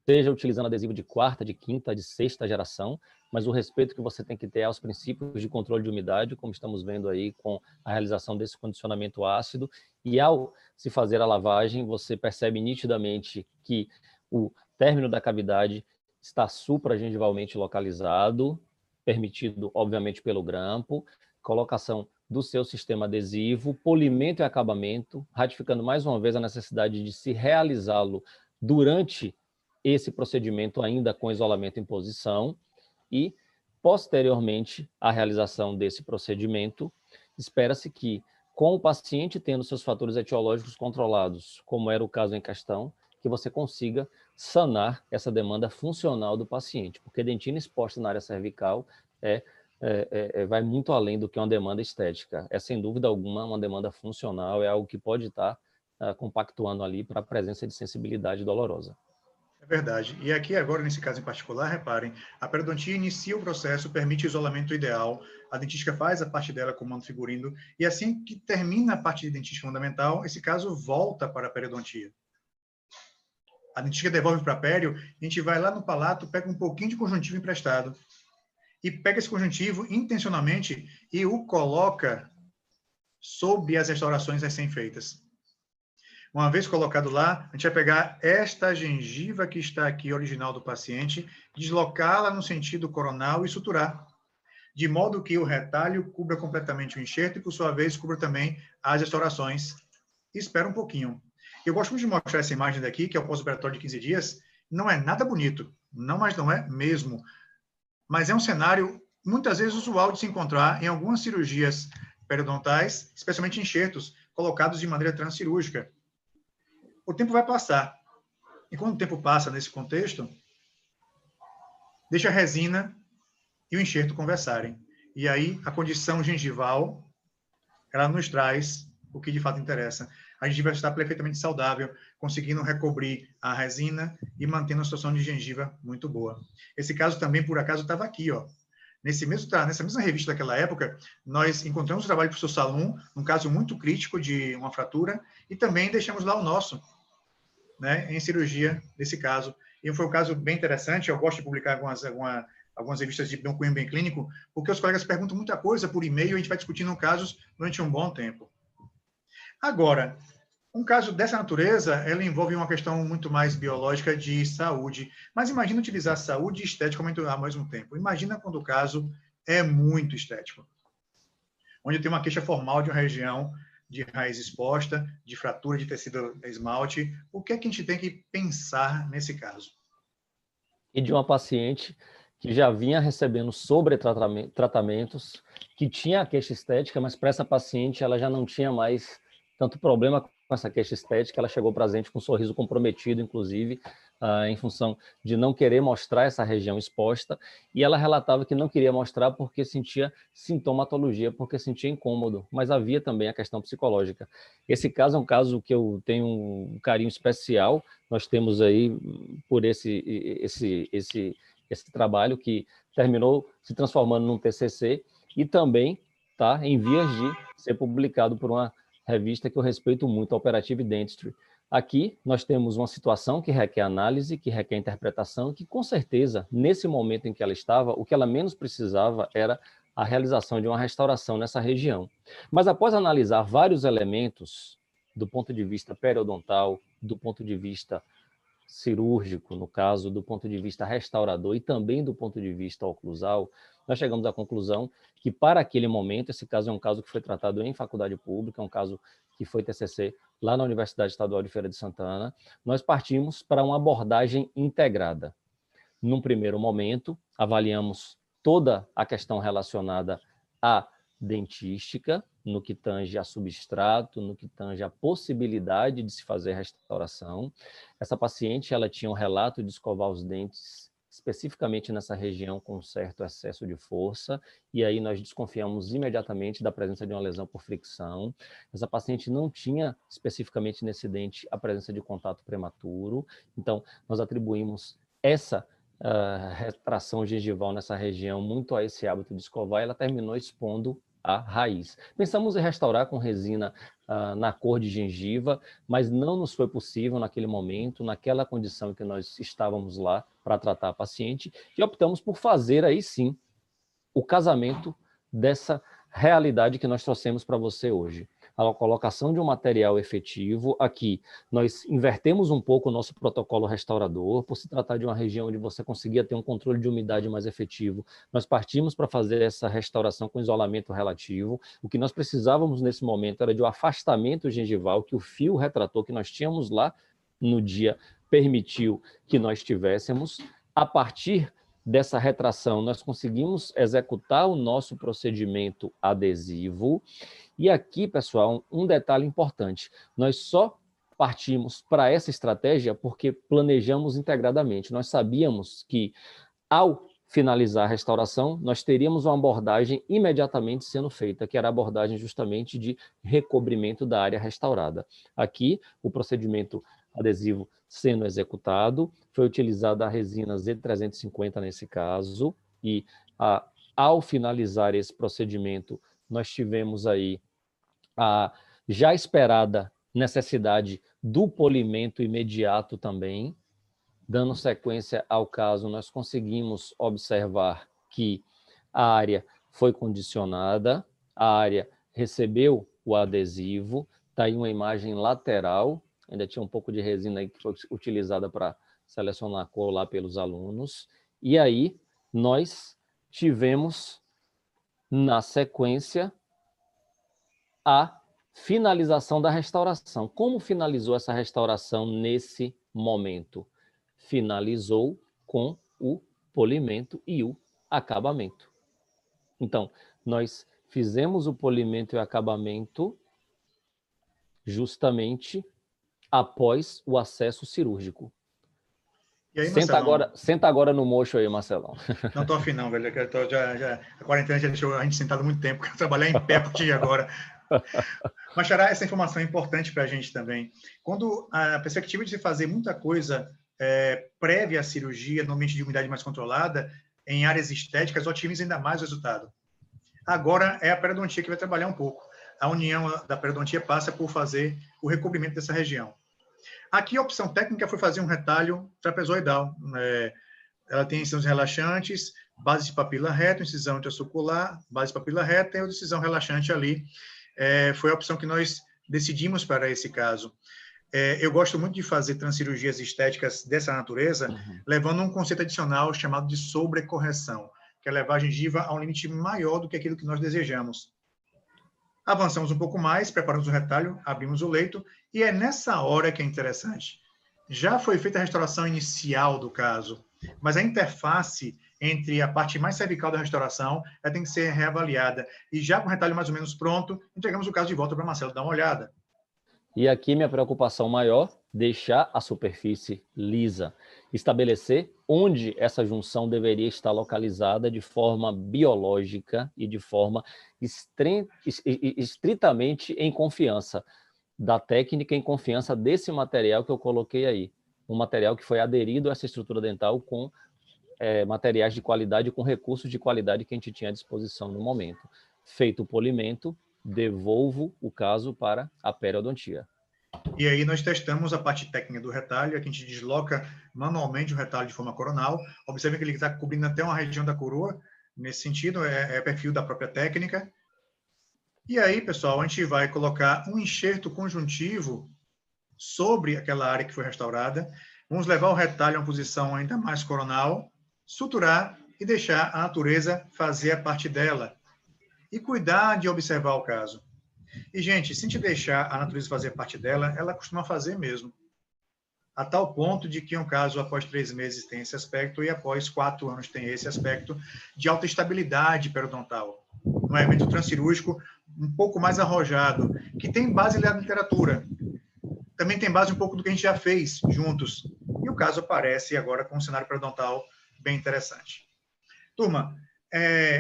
seja utilizando adesivo de quarta, de quinta, de sexta geração, mas o respeito que você tem que ter aos princípios de controle de umidade, como estamos vendo aí com a realização desse condicionamento ácido, e ao se fazer a lavagem, você percebe nitidamente que o término da cavidade está supragengivalmente localizado, permitido, obviamente, pelo grampo, colocação do seu sistema adesivo, polimento e acabamento, ratificando mais uma vez a necessidade de se realizá-lo durante esse procedimento ainda com isolamento em posição e, posteriormente à realização desse procedimento, espera-se que, com o paciente tendo seus fatores etiológicos controlados, como era o caso em questão, que você consiga sanar essa demanda funcional do paciente, porque dentina exposta na área cervical vai muito além do que uma demanda estética. É, sem dúvida alguma, uma demanda funcional, é algo que pode estar compactuando ali para a presença de sensibilidade dolorosa. É verdade. E aqui agora, nesse caso em particular, reparem, a periodontia inicia o processo, permite o isolamento ideal, a dentística faz a parte dela com o manto figurino, e assim que termina a parte de dentística fundamental, esse caso volta para a periodontia. A dentística devolve para a pério, a gente vai lá no palato, pega um pouquinho de conjuntivo emprestado, e pega esse conjuntivo intencionalmente e o coloca sob as restaurações recém-feitas. Uma vez colocado lá, a gente vai pegar esta gengiva que está aqui, original do paciente, deslocá-la no sentido coronal e suturar, de modo que o retalho cubra completamente o enxerto e, por sua vez, cubra também as restaurações. Espera um pouquinho. Eu gosto muito de mostrar essa imagem daqui, que é o pós-operatório de 15 dias. Não é nada bonito, mas não é mesmo. Mas é um cenário, muitas vezes, usual de se encontrar em algumas cirurgias periodontais, especialmente enxertos, colocados de maneira transcirúrgica. O tempo vai passar. E quando o tempo passa nesse contexto, deixa a resina e o enxerto conversarem. E aí, a condição gengival, ela nos traz o que de fato interessa. A gengiva está perfeitamente saudável, conseguindo recobrir a resina e mantendo uma situação de gengiva muito boa. Esse caso também, por acaso, estava aqui, ó. Nessa mesma revista daquela época, nós encontramos o trabalho do professor Salum, um caso muito crítico de uma fratura, e também deixamos lá o nosso, né, em cirurgia, nesse caso. E foi um caso bem interessante, eu gosto de publicar algumas revistas de cunho bem clínico, porque os colegas perguntam muita coisa por e-mail e a gente vai discutindo casos durante um bom tempo. Agora, um caso dessa natureza, ela envolve uma questão muito mais biológica de saúde. Mas imagina utilizar saúde e estética ao mesmo tempo. Imagina quando o caso é muito estético. Onde tem uma queixa formal de uma região de raiz exposta, de fratura de tecido esmalte. O que é que a gente tem que pensar nesse caso? E de uma paciente que já vinha recebendo sobretratamentos, que tinha a queixa estética, mas para essa paciente ela já não tinha mais tanto problema com essa queixa estética, ela chegou para a gente com um sorriso comprometido, inclusive, em função de não querer mostrar essa região exposta, e ela relatava que não queria mostrar porque sentia sintomatologia, porque sentia incômodo, mas havia também a questão psicológica. Esse caso é um caso que eu tenho um carinho especial, nós temos aí, por esse trabalho que terminou se transformando num TCC, e também está em vias de ser publicado por uma revista que eu respeito muito, a Operative Dentistry. Aqui nós temos uma situação que requer análise, que requer interpretação, que com certeza, nesse momento em que ela estava, o que ela menos precisava era a realização de uma restauração nessa região. Mas após analisar vários elementos, do ponto de vista periodontal, do ponto de vista cirúrgico, no caso, do ponto de vista restaurador e também do ponto de vista oclusal, nós chegamos à conclusão que, para aquele momento, esse caso é um caso que foi tratado em faculdade pública, é um caso que foi TCC lá na Universidade Estadual de Feira de Santana, nós partimos para uma abordagem integrada. Num primeiro momento, avaliamos toda a questão relacionada à dentística, no que tange a substrato, no que tange a possibilidade de se fazer restauração. Essa paciente, ela tinha um relato de escovar os dentes especificamente nessa região com um certo excesso de força, e aí nós desconfiamos imediatamente da presença de uma lesão por fricção. Essa paciente não tinha especificamente nesse dente a presença de contato prematuro, então nós atribuímos essa retração gengival nessa região muito a esse hábito de escovar, e ela terminou expondo a raiz. Pensamos em restaurar com resina na cor de gengiva, mas não nos foi possível naquele momento, naquela condição que nós estávamos lá para tratar a paciente, e optamos por fazer aí sim o casamento dessa realidade que nós trouxemos para você hoje. A colocação de um material efetivo. Aqui nós invertemos um pouco o nosso protocolo restaurador, por se tratar de uma região onde você conseguia ter um controle de umidade mais efetivo. Nós partimos para fazer essa restauração com isolamento relativo. O que nós precisávamos nesse momento era de um afastamento gengival, que o fio retrator que nós tínhamos lá no dia permitiu que nós tivéssemos. A partir dessa retração, nós conseguimos executar o nosso procedimento adesivo. E aqui, pessoal, um detalhe importante. Nós só partimos para essa estratégia porque planejamos integradamente. Nós sabíamos que, ao finalizar a restauração, nós teríamos uma abordagem imediatamente sendo feita, que era a abordagem justamente de recobrimento da área restaurada. Aqui, o procedimento adesivo sendo executado, foi utilizada a resina Z350 nesse caso, e ao finalizar esse procedimento, nós tivemos aí a já esperada necessidade do polimento imediato também. Dando sequência ao caso, nós conseguimos observar que a área foi condicionada, a área recebeu o adesivo, está aí uma imagem lateral, ainda tinha um pouco de resina aí que foi utilizada para selecionar a cor lá pelos alunos, e aí nós tivemos, na sequência, a finalização da restauração. Como finalizou essa restauração nesse momento? Finalizou com o polimento e o acabamento. Então, nós fizemos o polimento e o acabamento justamente após o acesso cirúrgico. E aí, Senta agora no mocho aí, Marcelão. Não estou afim não, velho. A quarentena já deixou a gente sentado muito tempo. Quero trabalhar em pé a partir de agora. Mas, Xará, essa informação é importante para a gente também. Quando a perspectiva de se fazer muita coisa prévia à cirurgia, no ambiente de umidade mais controlada, em áreas estéticas, otimiza ainda mais o resultado. Agora é a periodontia que vai trabalhar um pouco. A união da periodontia passa por fazer o recobrimento dessa região. Aqui a opção técnica foi fazer um retalho trapezoidal. Ela tem incisões relaxantes, base de papila reta, incisão intracircular, base de papila reta e a decisão relaxante ali. Foi a opção que nós decidimos para esse caso. Eu gosto muito de fazer transcirurgias estéticas dessa natureza, levando um conceito adicional chamado de sobrecorreção, que é levar a gengiva a um limite maior do que aquilo que nós desejamos. Avançamos um pouco mais, preparamos o retalho, abrimos o leito, e é nessa hora que é interessante. Já foi feita a restauração inicial do caso, mas a interface entre a parte mais cervical da restauração tem que ser reavaliada. E já com o retalho mais ou menos pronto, entregamos o caso de volta para Marcelo dar uma olhada. E aqui minha preocupação maior, deixar a superfície lisa, estabelecer onde essa junção deveria estar localizada de forma biológica e de forma estritamente em confiança da técnica, em confiança desse material que eu coloquei aí. Um material que foi aderido a essa estrutura dental com materiais de qualidade, com recursos de qualidade que a gente tinha à disposição no momento. Feito o polimento, devolvo o caso para a periodontia. E aí nós testamos a parte técnica do retalho, aqui a gente desloca manualmente o retalho de forma coronal. Observe que ele está cobrindo até uma região da coroa, nesse sentido, é perfil da própria técnica. E aí, pessoal, a gente vai colocar um enxerto conjuntivo sobre aquela área que foi restaurada. Vamos levar o retalho a uma posição ainda mais coronal, suturar e deixar a natureza fazer a parte dela. E cuidar de observar o caso. E, gente, se a gente deixar a natureza fazer parte dela, ela costuma fazer mesmo. A tal ponto de que um caso, após 3 meses, tem esse aspecto, e após 4 anos tem esse aspecto de alta estabilidade periodontal. Um evento transcirúrgico um pouco mais arrojado, que tem base na literatura. Também tem base um pouco do que a gente já fez juntos. E o caso aparece agora com um cenário periodontal bem interessante. Turma,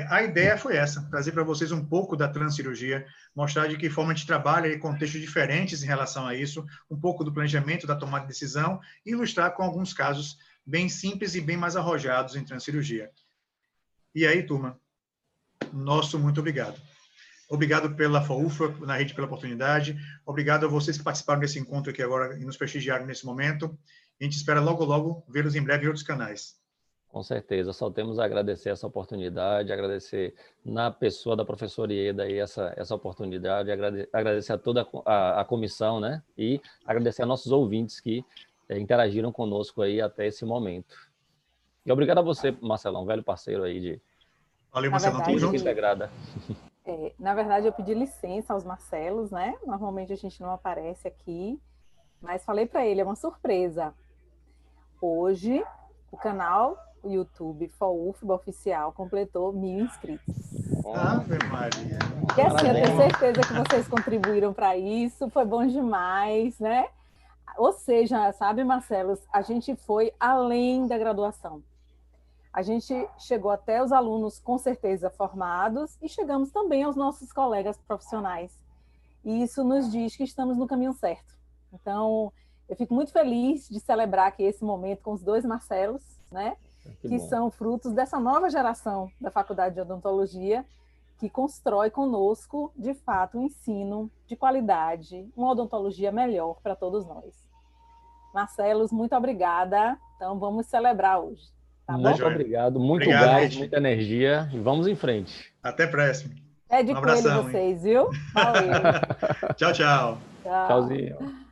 a ideia foi essa, trazer para vocês um pouco da transcirurgia, mostrar de que forma a gente trabalha em contextos diferentes em relação a isso, um pouco do planejamento, da tomada de decisão, e ilustrar com alguns casos bem simples e bem mais arrojados em transcirurgia. E aí, turma, nosso muito obrigado. Obrigado pela FOUFA, na rede, pela oportunidade. Obrigado a vocês que participaram desse encontro aqui agora e nos prestigiaram nesse momento. A gente espera logo, logo vê-los em breve em outros canais. Com certeza, só temos a agradecer essa oportunidade, agradecer na pessoa da professora Ieda aí essa oportunidade, agradecer a toda a comissão, né? E agradecer a nossos ouvintes que interagiram conosco aí até esse momento. E obrigado a você, Marcelão, velho parceiro aí de... Valeu, Marcelão, tamo junto. Na verdade, eu pedi licença aos Marcelos, né? Normalmente a gente não aparece aqui, mas falei para ele, é uma surpresa. Hoje, o canal... o YouTube FOUFBA Oficial completou 1.000 inscritos. Ave Maria. E assim, eu tenho certeza que vocês contribuíram para isso, foi bom demais, né? Ou seja, sabe, Marcelo, a gente foi além da graduação. A gente chegou até os alunos, com certeza, formados, e chegamos também aos nossos colegas profissionais. E isso nos diz que estamos no caminho certo. Então, eu fico muito feliz de celebrar aqui esse momento com os dois Marcelos, né? Que são frutos dessa nova geração da Faculdade de Odontologia, que constrói conosco, de fato, um ensino de qualidade, uma odontologia melhor para todos nós. Marcelos, muito obrigada. Então, vamos celebrar hoje. Tá bom? Muito obrigado, muito obrigado, gás, gente. Muita energia e vamos em frente. Até próximo. É de coelho vocês, viu? Valeu. Tchau, tchau. Tchauzinho.